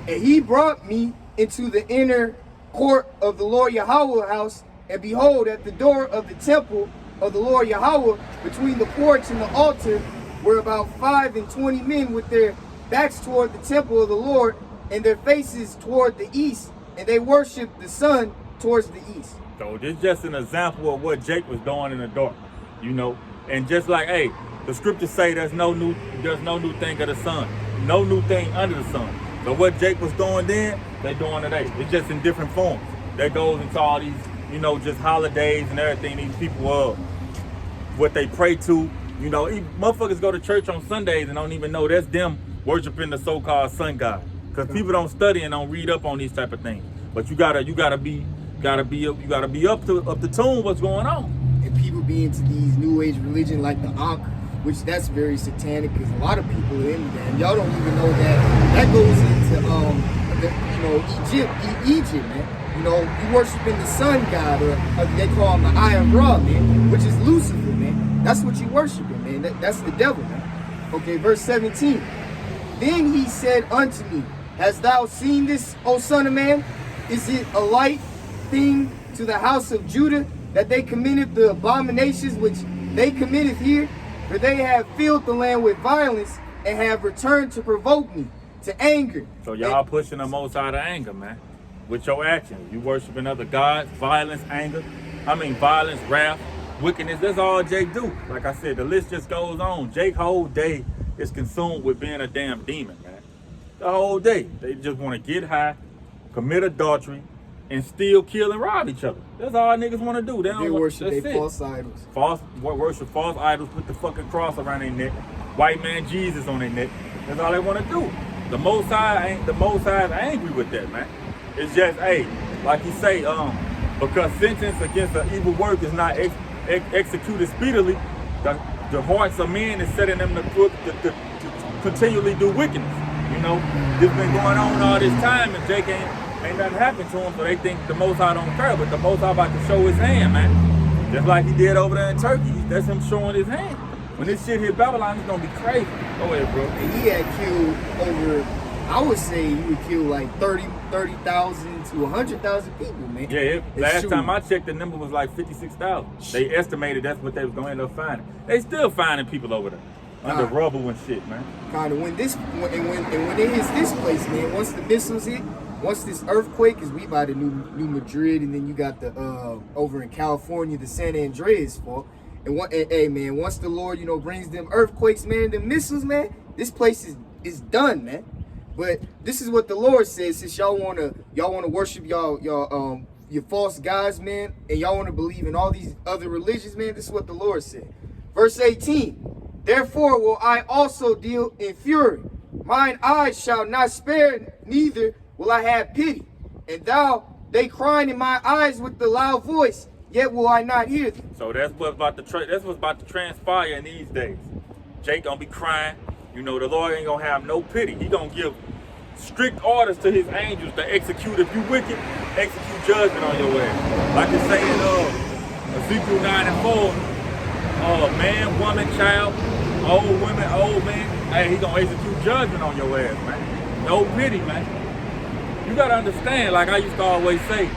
And he brought me into the inner court of the Lord Yahweh house, and behold, at the door of the temple of the Lord Yahweh, between the porch and the altar, were about 25 men with their backs toward the temple of the Lord, and their faces toward the east, and they worshiped the sun towards the east. So this is just an example of what Jake was doing in the dark, you know. And just like, hey, the scriptures say there's no new thing of the sun, no new thing under the sun. So what Jake was doing then, they doing today. It's just in different forms. That goes into all these, you know, just holidays and everything. These people, what they pray to, you know, motherfuckers go to church on Sundays and don't even know that's them worshiping the so-called sun god. Because people don't study and don't read up on these type of things. But you gotta be up to tune what's going on. And people be into these new age religion like the Ankh, which that's very satanic because a lot of people are into that. And y'all don't even know that goes into Egypt, man. You know, you worshiping the sun god, or they call him the Eye of Ra, man, which is Lucifer, man. That's what you worshiping, man. That's the devil, man. Okay, verse 17. Then he said unto me, hast thou seen this, O son of man? Is it a light thing to the house of Judah that they committed the abominations which they committed here? For they have filled the land with violence and have returned to provoke me to anger. So y'all pushing the most out of anger, man. With your actions. You worshiping other gods, violence, violence, wrath, wickedness. That's all Jake do. Like I said, the list just goes on. Jake whole day is consumed with being a damn demon, man. The whole day. They just want to get high, commit adultery, and steal, kill, and rob each other. That's all niggas want to do. They worship their false idols. Worship false idols, put the fucking cross around their neck, white man Jesus on their neck. That's all they want to do. The Most High is angry with that, man. It's just, hey, like you say, because sentence against an evil work is not executed speedily, the hearts of men is setting them to continually do wickedness. You know, this been going on all this time, and Jake ain't nothing happened to him, so they think the Most High don't care, but the Most High about to show his hand, man. Just like he did over there in Turkey. That's him showing his hand. When this shit hit Babylon, it's gonna be crazy. Go ahead, bro. And he had killed over, I would say he would kill like 30,000 to 100,000 people, man. Yeah, last time I checked, the number was like 56,000. They estimated that's what they was gonna end up finding. They still finding people over there. Under rubble and shit, man. Kind of when it hits this place, man, once the missiles hit, once this earthquake, because we by the New Madrid, and then you got the over in California, the San Andreas fault. And hey man, once the Lord, brings them earthquakes, man, the missiles, man, this place is done, man. But this is what the Lord says, since y'all wanna worship your false gods, man, and y'all wanna believe in all these other religions, man, this is what the Lord said. Verse 18. Therefore will I also deal in fury. Mine eyes shall not spare, neither will I have pity. And they crying in my eyes with the loud voice, yet will I not hear them. So that's what's about to transpire in these days. Jake gonna be crying. The Lord ain't gonna have no pity. He gonna give strict orders to his angels to execute. If you wicked, execute judgment on your ass. Like it's saying Ezekiel 9 and 4. Man, woman, child, old women, old man. Hey, he gonna execute judgment on your ass, man. No pity, man. You gotta understand, like I used to always say,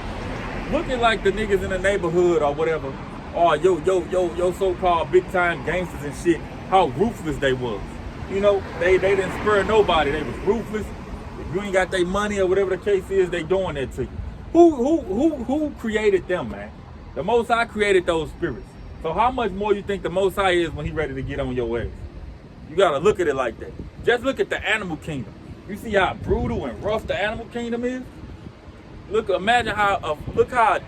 looking like the niggas in the neighborhood or whatever, or yo so-called big time gangsters and shit, how ruthless they was. They didn't spare nobody. They was ruthless. If you ain't got their money or whatever the case is, they doing that to you. Who created them, man? The Most High created those spirits. So how much more you think the Most High is when he ready to get on your ass? You gotta look at it like that. Just look at the animal kingdom. You see how brutal and rough the animal kingdom is? Imagine how a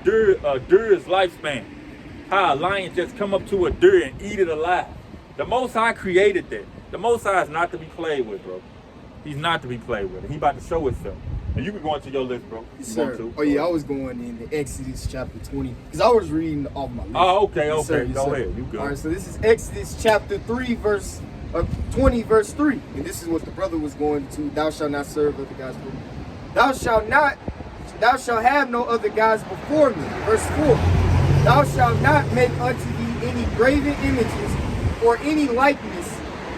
deer's lifespan. How a lion just come up to a deer and eat it alive. The Most High created that. The Most High is not to be played with, bro. He's not to be played with. He about to show himself. And you can go into your list, bro. Yes, You sir. want to. Oh yeah, I was going into Exodus chapter 20 because I was reading off my list. Oh, okay, Yes, okay. sir, yes, Go sir. ahead. You good. All right, so this is Exodus chapter 3, verse 20, verse 3. And this is what the brother was going to. Thou shalt not serve other gods before me. Thou shalt have no other gods before me. Verse 4. Thou shalt not make unto thee any graven images or any likeness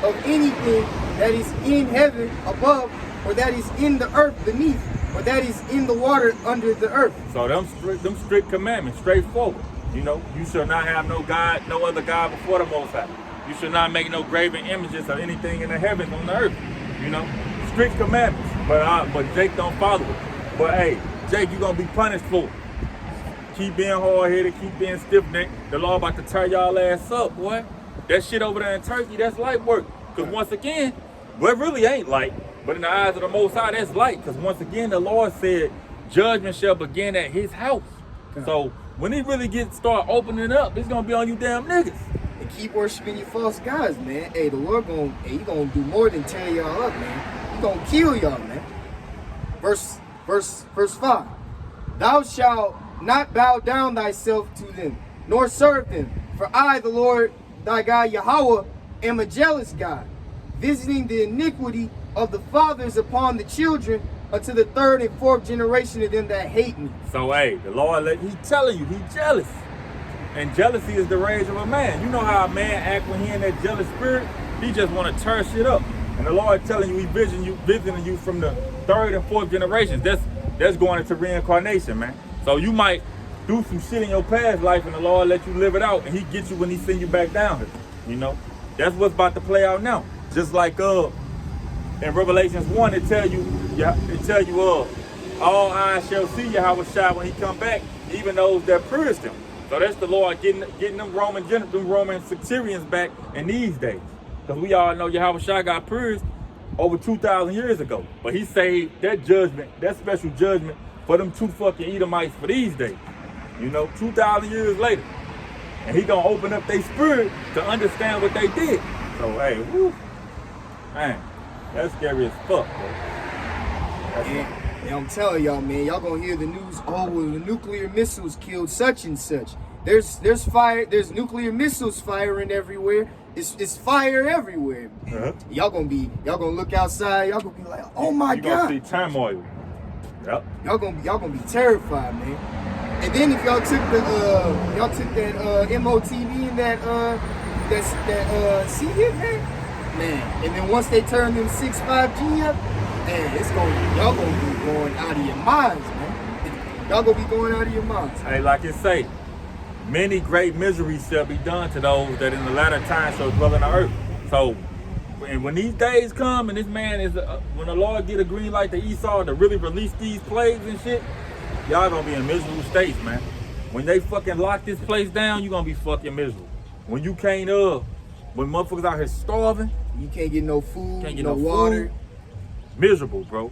of anything that is in heaven above, or that is in the earth beneath, or that is in the water under the earth. So them strict commandments, straightforward. You know, you shall not have no God, no other God before the Most High. You should not make no graven images of anything in the heavens on the earth. You know, strict commandments. But Jake don't follow it. But hey, Jake, you gonna be punished for it. Keep being hard-headed, keep being stiff-necked. The law about to tear y'all ass up, boy. That shit over there in Turkey, that's light work. Because once again, well, it really ain't light. But in the eyes of the Most High, that's light. Because once again, the Lord said, judgment shall begin at his house. So when he really start opening up, it's going to be on you damn niggas. And keep worshiping your false gods, man. Hey, the Lord he gonna do more than tear y'all up, man. He gonna kill y'all, man. Verse 5. Thou shalt not bow down thyself to them, nor serve them. For I, the Lord thy God Yahweh, am a jealous God, visiting the iniquity of the fathers upon the children unto the third and fourth generation of them that hate me. So hey, the Lord, he telling you, he jealous. And jealousy is the rage of a man. You know how a man act when he in that jealous spirit? He just want to tear shit up. And the Lord telling you, he visiting you from the third and fourth generations. That's going into reincarnation, man. So you might do some shit in your past life and the Lord let you live it out, and he gets you when he send you back down here. You know? That's what's about to play out now. Just like in Revelations 1, it tell you all eyes shall see Yahweh Shai when he come back, even those that pierced him. So that's the Lord getting them Roman centurions back in these days. Because we all know Yahweh Shai got pierced over 2,000 years ago. But he saved that judgment, that special judgment for them two fucking Edomites for these days. You know, 2,000 years later. And he gonna open up their spirit to understand what they did. So hey, whoo, man, that's scary as fuck, bro. And I'm telling y'all, man, y'all gonna hear the news. Oh, well, the nuclear missiles killed such and such. There's fire. There's nuclear missiles firing everywhere. It's fire everywhere. Uh-huh. Y'all gonna look outside. Y'all gonna be like, oh my you God. Gonna see turmoil. Yep. Y'all gonna be terrified, man. And then if y'all took that MOTV and that C-hit, man, and then once they turn them 6.5G up, man, y'all gonna be going out of your minds, man. Y'all gonna be going out of your minds. Hey, like it say, many great miseries shall be done to those that in the latter time shall dwell in the earth. So, and when these days come and this man is, when the Lord get a green light to Esau to really release these plagues and shit, y'all gonna be in miserable states, man. When they fucking lock this place down, you gonna be fucking miserable. When you can't, when motherfuckers out here starving, you can't get no food, can't get no water. Miserable, bro.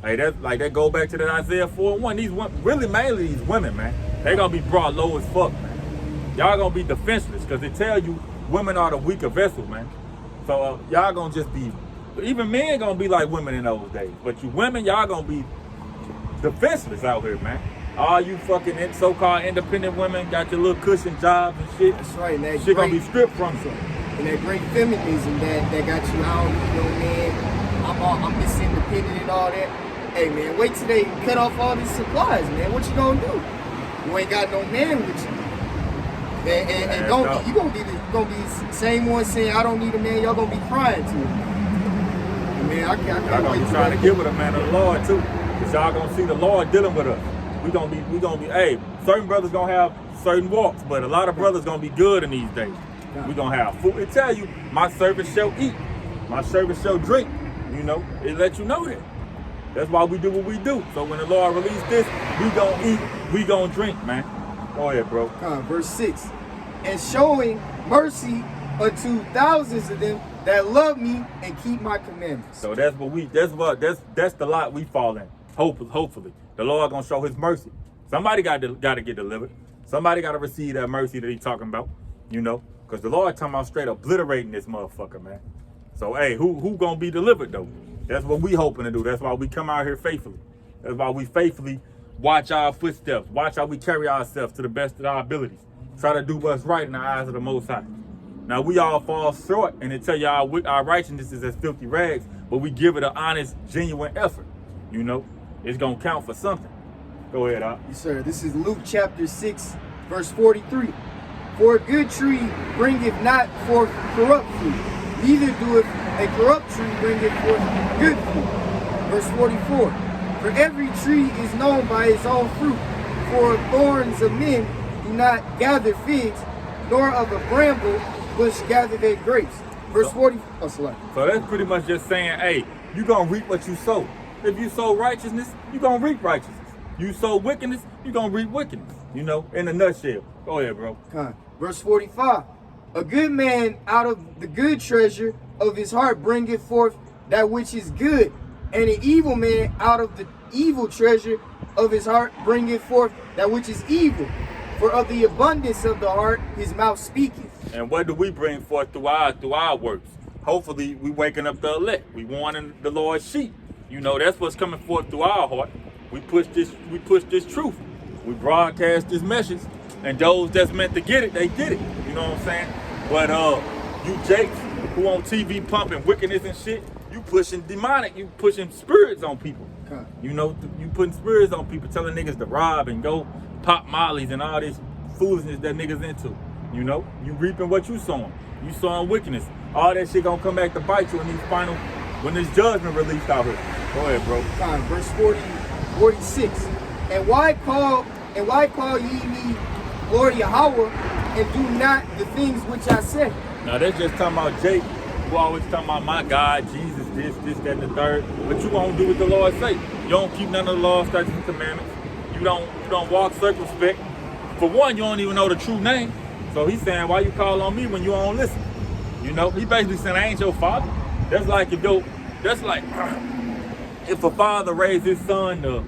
Hey, that go back to that Isaiah 4:1. These women, really mainly these women, man, they gonna be brought low as fuck, man. Y'all gonna be defenseless, cause they tell you women are the weaker vessel, man. So y'all gonna just be, even men gonna be like women in those days. But you women, y'all gonna be defenseless out here, man. All you fucking so-called independent women got your little cushion jobs and shit. That's right, and that shit gonna be stripped from you. And that great feminism that got you, I don't need no man, I'm just independent and all that. Hey man, wait till they cut off all these supplies, man. What you gonna do? You ain't got no man with you. And you gonna be the same one saying I don't need a man. Y'all gonna be crying to him. Man, I can't y'all gonna be trying to get with a man of the Lord too. Cause y'all gonna see the Lord dealing with us. We gonna be. Hey, certain brothers gonna have certain walks, but a lot of brothers gonna be good in these days. We gonna have food. It tell you, my servants shall eat, my servants shall drink. You know, it let you know that. That's why we do what we do. So when the Lord release this, we gonna eat, we gonna drink, man. Go ahead, bro. Verse 6. And showing mercy unto thousands of them that love me and keep my commandments. So that's the lot we fall in. Hopefully. The Lord gonna show his mercy. Somebody gotta get delivered. Somebody gotta receive that mercy that he's talking about, you know? Because the Lord talking about straight obliterating this motherfucker, man. So hey, who gonna be delivered though? That's what we hoping to do. That's why we come out here faithfully. That's why we faithfully watch our footsteps, watch how we carry ourselves to the best of our abilities. Try to do what's right in the eyes of the Most High. Now, we all fall short, and it tell you our righteousness is as filthy rags, but we give it an honest, genuine effort. You know, it's going to count for something. Go ahead, Al. Yes, sir. This is Luke chapter 6, verse 43. For a good tree bringeth not forth corrupt fruit, neither doeth a corrupt tree bringeth forth good fruit. Verse 44. For every tree is known by its own fruit. For of thorns of men do not gather figs, nor of a bramble bush gather they grapes. Verse 40. Oh, sorry. So that's pretty much just saying, hey, you're going to reap what you sow. If you sow righteousness, you're going to reap righteousness. You sow wickedness, you're going to reap wickedness. You know, in a nutshell. Go ahead, bro. Verse 45. A good man out of the good treasure of his heart bringeth forth that which is good, and an evil man out of the evil treasure of his heart bringeth forth that which is evil. For of the abundance of the heart his mouth speaketh. And what do we bring forth through our works? Hopefully we waking up the elect. We warning the Lord's sheep. You know, that's what's coming forth through our heart. We push this truth. We broadcast this message. And those that's meant to get it, they get it. You know what I'm saying? But you Jakes who on TV pumping wickedness and shit, you pushing demonic, you pushing spirits on people. You know, you putting spirits on people, telling niggas to rob and go pop mollies and all this foolishness that niggas into. You know, you reaping what you sowing. You sowing wickedness. All that shit gonna come back to bite you in these when this judgment released out here. Go ahead, bro. Verse 46. And why call ye me Lord Yahweh, and do not the things which I said? Now that's just talking about Jake, who always talking about my God, Jesus, this, that, and the third. But you won't do what the Lord say. You don't keep none of the law, statutes, and commandments. You don't walk circumspect. For one, you don't even know the true name. So he's saying, why you call on me when you don't listen? You know, he basically saying, I ain't your father. That's like if a father raised his son to,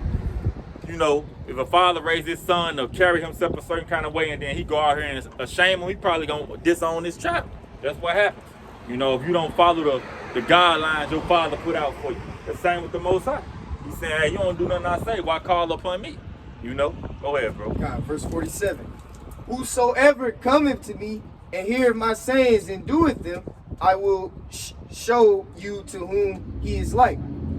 you know, if a father raised his son to carry himself a certain kind of way and then he go out here and shame him, he probably gonna disown his child. That's what happens. You know, if you don't follow the guidelines your father put out for you. The same with the Most High. He's saying, hey, you don't do nothing I say, why call upon me? You know? Go ahead, bro. Verse 47. Whosoever cometh to me and heareth my sayings and doeth them, I will show you to whom he is like.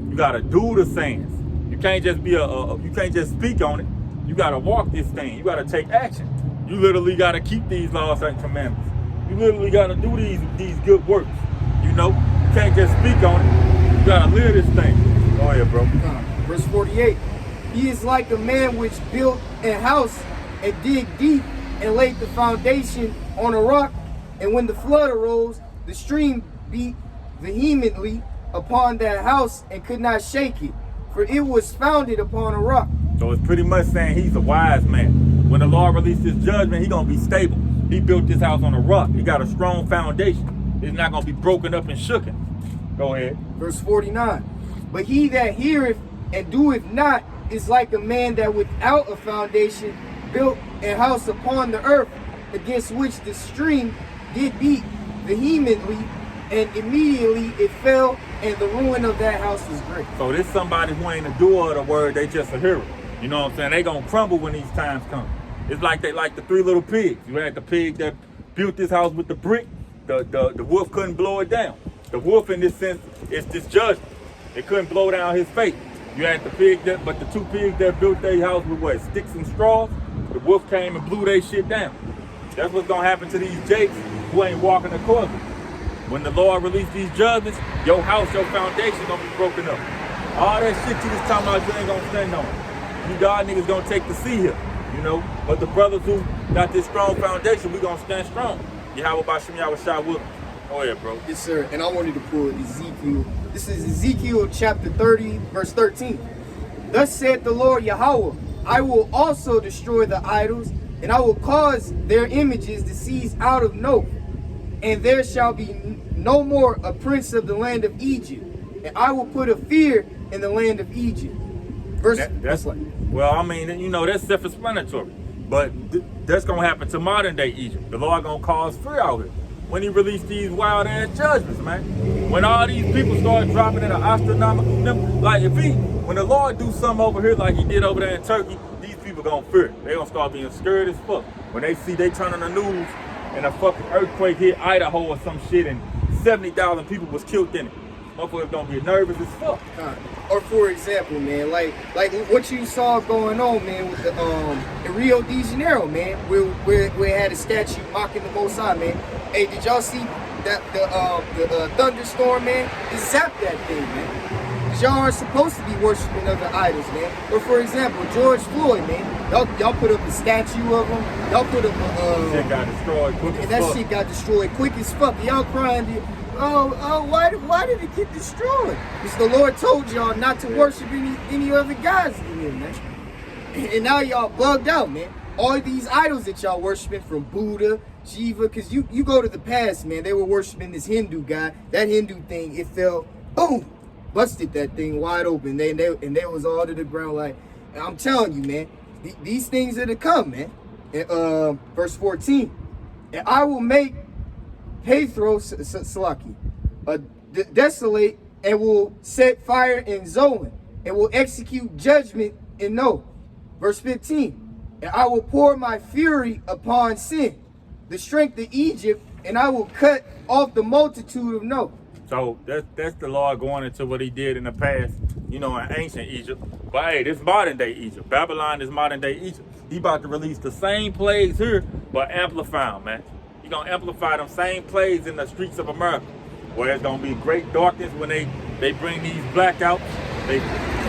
You gotta do the sayings. You can't just be you can't just speak on it. You gotta walk this thing. You gotta take action. You literally gotta keep these laws and commandments. You literally gotta do these good works. You know, you can't just speak on it. You gotta live this thing. Go ahead, bro. Verse 48. He is like a man which built a house and dig deep and laid the foundation on a rock. And when the flood arose, the stream beat vehemently upon that house and could not shake it, for it was founded upon a rock. So it's pretty much saying he's a wise man. When the Lord released his judgment, he's gonna be stable. He built this house on a rock. He got a strong foundation. It's not gonna be broken up and shooken. Go ahead. Verse 49. But he that heareth and doeth not is like a man that without a foundation built a house upon the earth, against which the stream did beat vehemently, and immediately it fell, and the ruin of that house was great. So this somebody who ain't a doer of the word, they just a hearer. You know what I'm saying? They gonna crumble when these times come. It's like the three little pigs. You had the pig that built this house with the brick. The wolf couldn't blow it down. The wolf, in this sense, is this judgment. It couldn't blow down his fate. You had the pig but the two pigs that built their house with what? Sticks and straws. The wolf came and blew their shit down. That's what's gonna happen to these jakes who ain't walking accordingly. When the Lord released these judgments, your house, your foundation gonna be broken up. All that shit you just talking about, you ain't gonna stand on. You God niggas gonna take the sea here, you know. But the brothers who got this strong foundation, we gonna stand strong. Yahweh Bashim Yahweh Shah Will. Go ahead, bro. Yes, sir. And I wanted to pull Ezekiel. This is Ezekiel chapter 30, verse 13. Thus said the Lord Yahweh, I will also destroy the idols, and I will cause their images to cease out of Nob, and there shall be no more a prince of the land of Egypt, and I will put a fear in the land of Egypt. Well, I mean, you know, that's self-explanatory, but that's gonna happen to modern day Egypt. The Lord gonna cause fear out here when he released these wild ass judgments, man. When all these people start dropping in an astronomical number, like if when the Lord do something over here like he did over there in Turkey, these people gonna fear. They gonna start being scared as fuck. When they see they turn on the news and a fucking earthquake hit Idaho or some shit and 70,000 people was killed in it. Motherfuckers gonna be nervous as fuck. Or for example, man, like what you saw going on, man, with the in Rio de Janeiro, man, where it had a statue mocking the Most High, man. Hey, did y'all see that the thunderstorm, man? It zapped that thing, man. Cause y'all aren't supposed to be worshiping other idols, man. Or for example, George Floyd, man, y'all put up a statue of him. Y'all put up a shit got destroyed quick as and that fuck. shit got destroyed quick as fuck. Y'all crying. Why did it get destroyed? Because the Lord told y'all not to worship any other gods than him, man. And now y'all bugged out, man. All these idols that y'all worshiping, from Buddha, Shiva, because you go to the past, man, they were worshiping this Hindu guy. That Hindu thing, it fell, boom, busted that thing wide open. They was all to the ground. Like, I'm telling you, man, these things are to come, man. And, verse 14, and I will make Hathros Salaki desolate, and will set fire in Zoan, and will execute judgment in No. Verse 15, and I will pour my fury upon sin, the strength of Egypt, and I will cut off the multitude of No. So that's the Lord going into what he did in the past, you know, in ancient Egypt. But hey, this modern day Egypt. Babylon is modern day Egypt. He about to release the same plagues here, but amplify them, man. He gonna amplify them same plagues in the streets of America, where it's gonna be great darkness when they bring these blackouts. They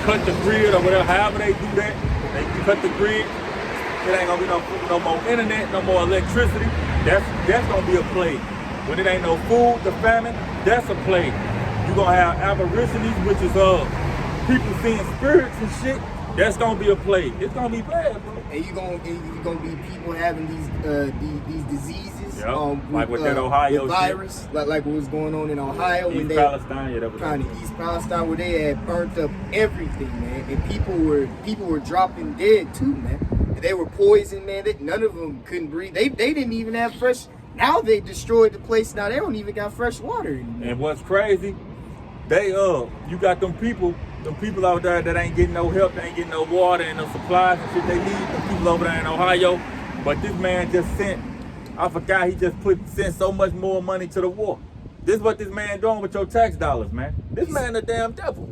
cut the grid or whatever, however they do that. They cut the grid. It ain't gonna be no more internet, no more electricity. That's gonna be a plague. When it ain't no food, the famine, that's a plague. You gonna have aborigines, which is people seeing spirits and shit. That's gonna be a plague. It's gonna be bad, bro. And you gonna be people having these diseases. Yep. Like with that Ohio with virus, shit. like what was going on in Ohio East when Palestine, yeah, that was kind of East Palestine, where they had burnt up everything, man, and people were dropping dead too, man. And they were poisoned, man. None of them couldn't breathe. They didn't even have fresh. Now they destroyed the place. Now they don't even got fresh water anymore. And what's crazy, you got them people out there that ain't getting no help, they ain't getting no water and no supplies and shit they need. The people over there in Ohio, but this man just I forgot he just sent so much more money to the war. This is what this man doing with your tax dollars, man. This man a damn devil.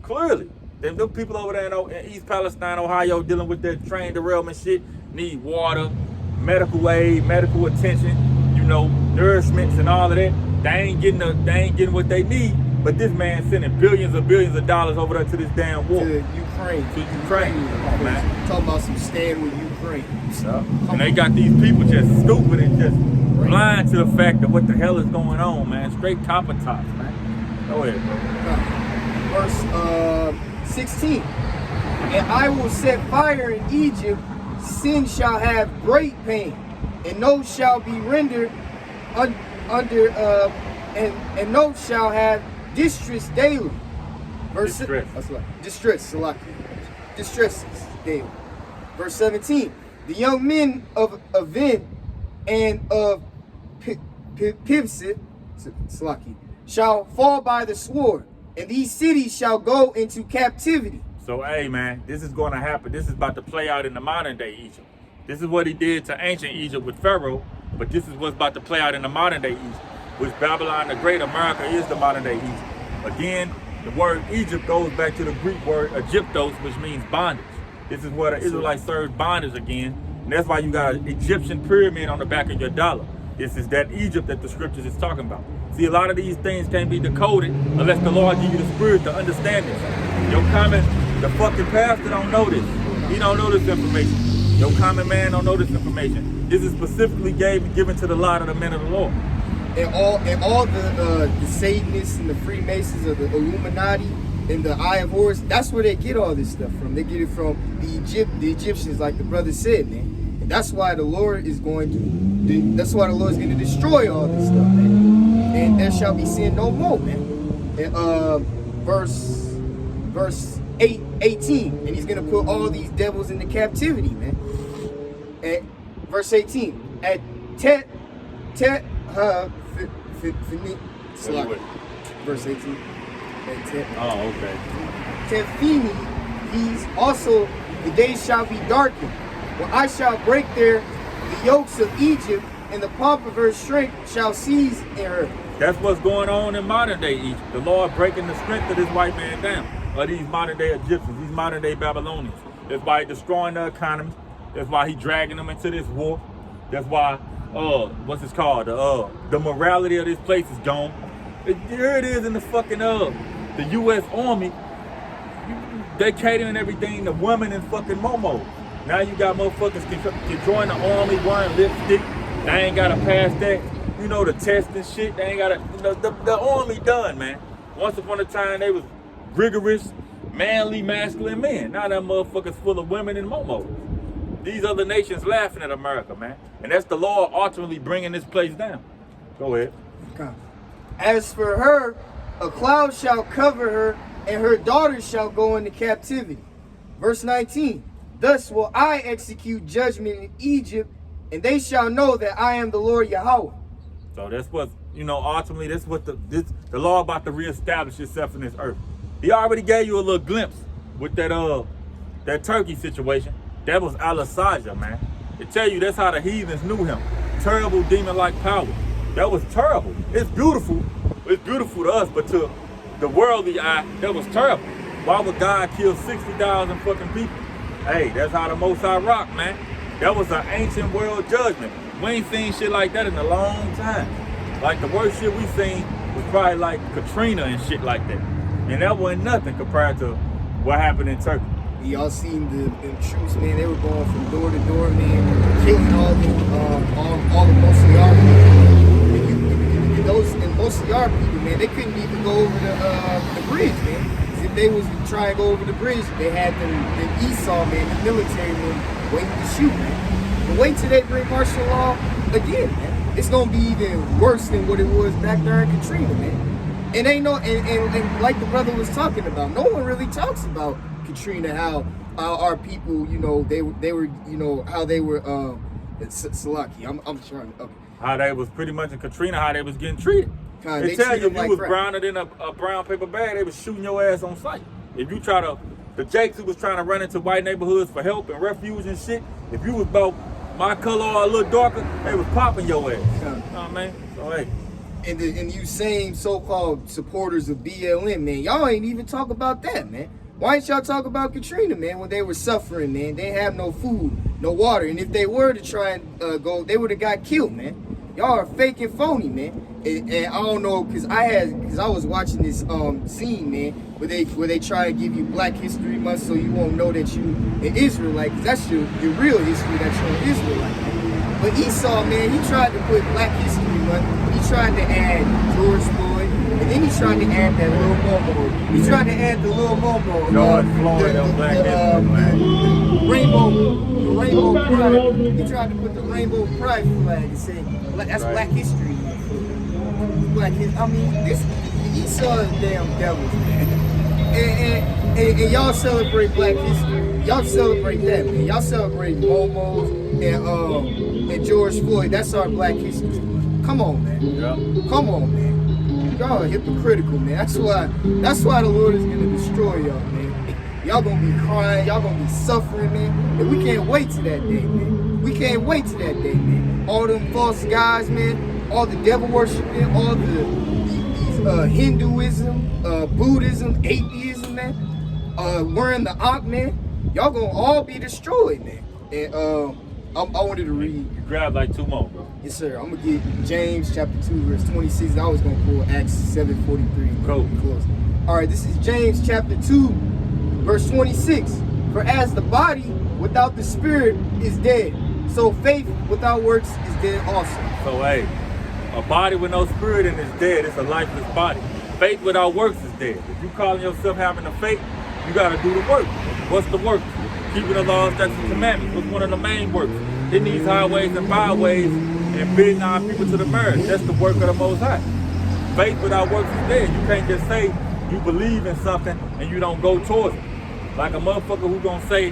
Clearly. Them people over there in East Palestine, Ohio, dealing with that train derailment shit, need water, medical aid, medical attention, you know, nourishments and all of that. They ain't getting what they need. But this man sending billions of dollars over there to this damn war. To Ukraine. Oh, man. Talking about some stand with Ukraine. And they got these people just stupid and just blind to the fact of what the hell is going on, man. Straight copper tops, man. Go ahead, bro. Verse 16. And I will set fire in Egypt, sin shall have great pain, and no shall be rendered under and no shall have distress daily. Verse distresses daily. Verse 17. The young men of Avin and of Pibsit shall fall by the sword, and these cities shall go into captivity. So, hey, man, this is going to happen. This is about to play out in the modern day Egypt. This is what he did to ancient Egypt with Pharaoh, but this is what's about to play out in the modern day Egypt, which Babylon the Great, America is the modern day Egypt. Again, the word Egypt goes back to the Greek word Egyptos, which means bondage. This is where the Israelites served bondage again, and that's why you got an Egyptian pyramid on the back of your dollar. This is that Egypt that the scriptures is talking about. See, a lot of these things can't be decoded unless the Lord give you the spirit to understand this. Your common, the fucking pastor don't know this. He don't know this information. Your common man don't know this information. This is specifically given to the lot of the men of the Lord. And all the Satanists and the Freemasons of the Illuminati and the Eye of Horus, that's where they get all this stuff from. They get it from the Egyptians, like the brother said, man. And that's why the Lord is going to destroy all this stuff, man. And there shall be sin no more, man. And verse 18, and he's gonna put all these devils into captivity, man. And verse 18, at verse 18. Oh, okay. Tefini, these also the days shall be darkened. When I shall break the yokes of Egypt, and the pomp of her strength shall cease in her. That's what's going on in modern day Egypt. The Lord breaking the strength of this white man down, or these modern day Egyptians, these modern day Babylonians. That's why he's destroying the economy. That's why he's dragging them into this war. That's why, what's it called? The morality of this place is gone. Here it is in the fucking the U.S. Army. They catering everything to women and fucking momos. Now you got motherfuckers can join the army wearing lipstick. They ain't gotta pass that, the test and shit. They ain't gotta, the army done, man. Once upon a time, they was rigorous, manly, masculine men. Now that motherfuckers full of women and momos. These other nations laughing at America, man. And that's the Lord ultimately bringing this place down. Go ahead. Okay. As for her, a cloud shall cover her, and her daughters shall go into captivity. Verse 19. Thus will I execute judgment in Egypt, and they shall know that I am the Lord Yahweh. So that's what, ultimately, that's what the law about to reestablish itself in this earth. He already gave you a little glimpse with that Turkey situation. That was Al-Asajah, man. They tell you that's how the heathens knew him. Terrible demon-like power. That was terrible. It's beautiful. It's beautiful to us, but to the worldly eye, that was terrible. Why would God kill 60,000 fucking people? Hey, that's how the Most High rock, man. That was an ancient world judgment. We ain't seen shit like that in a long time. Like the worst shit we seen was probably like Katrina and shit like that. And that wasn't nothing compared to what happened in Turkey. Y'all seen the troops, man. They were going from door to door, man, killing all the Mosiyar people. And Mosiyar people, man, they couldn't even go over the bridge, man. If they was to try and go over the bridge, they had the Esau, man, the military men waiting to shoot, man. But wait till they bring martial law again, man. It's gonna be even worse than what it was back during Katrina, man. And and like the brother was talking about, no one really talks about Katrina, how our people, they were, how they were, Salaki, I'm trying to, okay. How they was pretty much in Katrina, how they was getting treated. They tell you if you was browner than a brown paper bag, they was shooting your ass on sight. If you the Jakes who was trying to run into white neighborhoods for help and refuge and shit, if you was about my color or a little darker, they was popping your ass. You know what I mean? So hey. And you same so-called supporters of BLM, man, y'all ain't even talk about that, man. Why ain't y'all talk about Katrina, man, when they were suffering, man? They have no food, no water. And if they were to try and go, they would have got killed, man. Y'all are fake and phony, man. And I don't know, cause I was watching this scene, man, where they try to give you Black History Month so you won't know that you an Israelite, cause that's your real history that you're an Israelite. But Esau, man, he tried to put Black History Month. He tried to add George Floyd, and then he tried to add that little Momo. He tried to add the little Momo. George Floyd, the rainbow pride. He tried to put the rainbow pride flag and say that's right. Black History. Black History. I mean, Esau is damn devils, man. And y'all celebrate Black History. Y'all celebrate that, man. Y'all celebrate Momos and George Floyd. That's our Black History. Come on, man. Yeah. Come on, man. Y'all are hypocritical, man. That's why the Lord is gonna destroy y'all, man. Y'all gonna be crying, y'all gonna be suffering, man. And we can't wait to that day, man. We can't wait to that day, man. All them false gods, man. All the devil worshiping, all these Hinduism, Buddhism, atheism, man. Wearing the Ankh, man. Y'all gonna all be destroyed, man. And I wanted to read. You grab like 2 more, bro. Yes, sir. I'm gonna get James chapter 2, verse 26. I was gonna pull Acts 7:43. Go. Close. All right, this is James chapter 2, verse 26. For as the body without the spirit is dead, so faith without works is dead also. So hey, a body with no spirit in is dead. It's a lifeless body. Faith without works is dead. If you calling yourself having a faith, you gotta do the work. What's the work? Keeping the laws, statutes, and commandments. What's one of the main works? Hitting these highways and byways and bidding our people to the marriage. That's the work of the Most High. Faith without works is dead. You can't just say you believe in something and you don't go towards it. Like a motherfucker who gonna say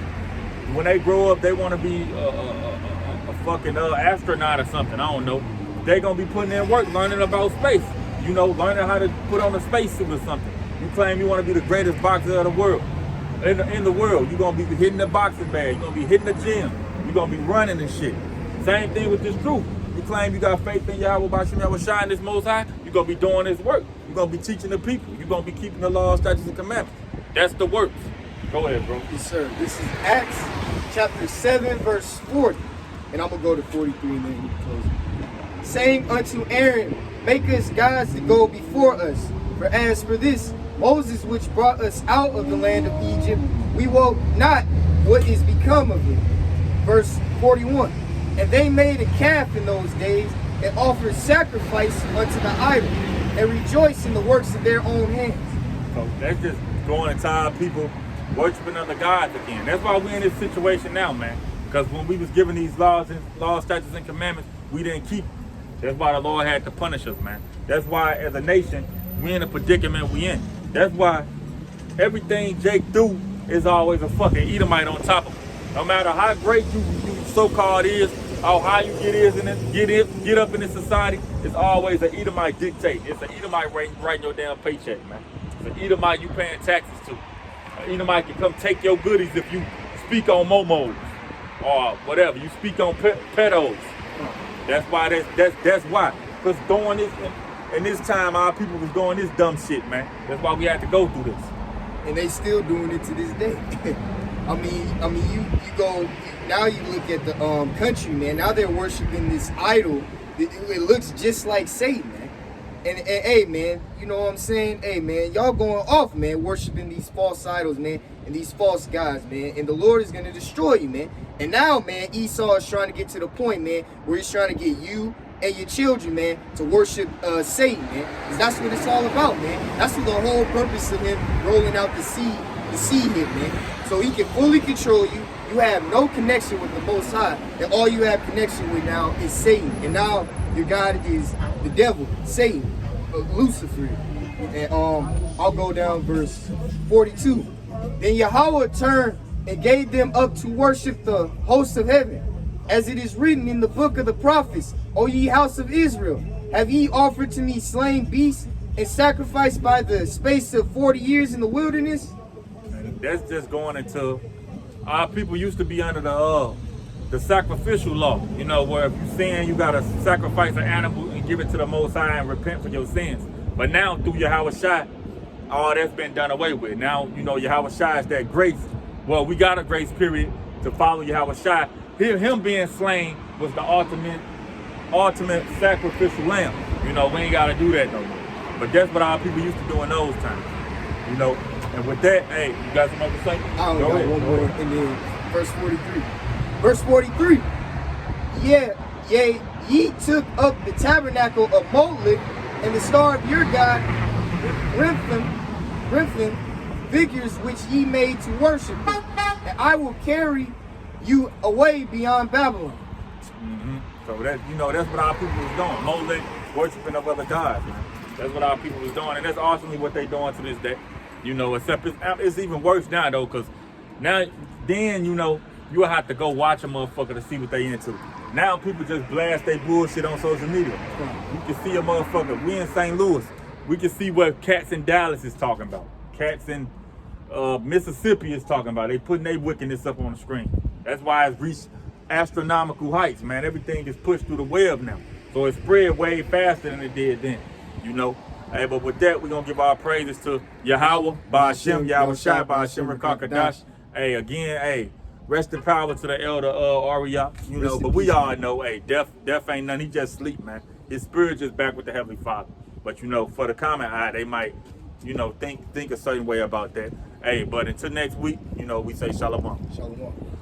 when they grow up they want to be a fucking astronaut or something. I don't know. They gonna be putting in work, learning about space. Learning how to put on a spacesuit or something. You claim you want to be the greatest boxer of the world. In the world, you're going to be hitting the boxing bag. You're going to be hitting the gym. You're going to be running and shit. Same thing with this truth. You claim you got faith in Yahweh Bashim Yahweh Shai in this Most High, you're going to be doing this work. You're going to be teaching the people. You're going to be keeping the laws, statutes, and commandments. That's the works. Go ahead, bro. Yes, sir. This is Acts chapter 7, verse 40. And I'm going to go to 43 and then you can close it. Saying unto Aaron, make us gods to go before us. For as for this, Moses, which brought us out of the land of Egypt, we wot not what is become of it. Verse 41. And they made a calf in those days, and offered sacrifice unto the idol, and rejoiced in the works of their own hands. So that's just going and tired people worshiping other gods again. That's why we're in this situation now, man. Because when we was given these laws, statutes, and commandments, we didn't keep. That's why the Lord had to punish us, man. That's why, as a nation, we in the predicament we in. That's why everything Jake do is always a fucking Edomite on top of him. No matter how great you so-called is, how high you get up in this society, it's always an Edomite dictate. It's an Edomite writing your damn paycheck, man. It's an Edomite you paying taxes to. An Edomite can come take your goodies if you speak on momos or whatever. You speak on pedos. That's why. That's why. Because doing this in this time, our people was doing this dumb shit, man. That's why we had to go through this. And they still doing it to this day. I mean, you go now. You look at the country, man. Now they're worshiping this idol. It looks just like Satan, man. And hey, man, you know what I'm saying? Hey, man, y'all going off, man, worshiping these false idols, man, and these false gods, man. And the Lord is gonna destroy you, man. And now, man, Esau is trying to get to the point, man, where he's trying to get you and your children, man, to worship Satan, man. Because that's what it's all about, man. That's what the whole purpose of him rolling out the seed hit, man. So he can fully control you. You have no connection with the Most High. And all you have connection with now is Satan. And now your God is the devil, Satan, Lucifer. And I'll go down verse 42. Then Yahweh turned and gave them up to worship the host of heaven. As it is written in the book of the prophets, O ye house of Israel, have ye offered to me slain beasts and sacrificed by the space of 40 years in the wilderness? And that's just going into our people used to be under the sacrificial law, you know, where if you sin, you gotta sacrifice an animal and give it to the Most High and repent for your sins. But now through Yahweh Shai, all that's been done away with. Now, you know, Yahweh Shai is that grace. Well, we got a grace period to follow Yahweh Shai. Him being slain was the ultimate sacrificial lamb. You know, we ain't gotta do that no more. But that's what our people used to do in those times. You know, and with that, hey, you got something to say? I don't got one more. And then verse 43. Verse 43. Yea, ye took up the tabernacle of Moloch and the star of your god, Remphan, figures which ye made to worship him. And I will carry you away beyond Babylon. Mm-hmm. So that, you know, that's what our people was doing. Moloch, worshiping of other gods, man. That's what our people was doing, and that's ultimately what they doing to this day. You know, except it's even worse now though, because then you know you'll have to go watch a motherfucker to see what they into. Now people just blast their bullshit on social media. You can see a motherfucker. We in St. Louis. We can see what cats in Dallas is talking about. Cats in Mississippi is talking about. They putting their wickedness up on the screen. That's why it's reached astronomical heights, man. Everything is pushed through the web now. So it spread way faster than it did then, you know. Hey, but with that, we're going to give our praises to Yahweh, Ba'ashem, Yahweh Shai, Ba'ashem, Rakakadash. Hey, again, hey, rest in power to the elder Arya, you know, but we all know, hey, death ain't nothing. He just sleep, man. His spirit just back with the Heavenly Father. But, you know, for the common eye, they might, you know, think a certain way about that. Hey, but until next week, you know, we say shalom. Shalom.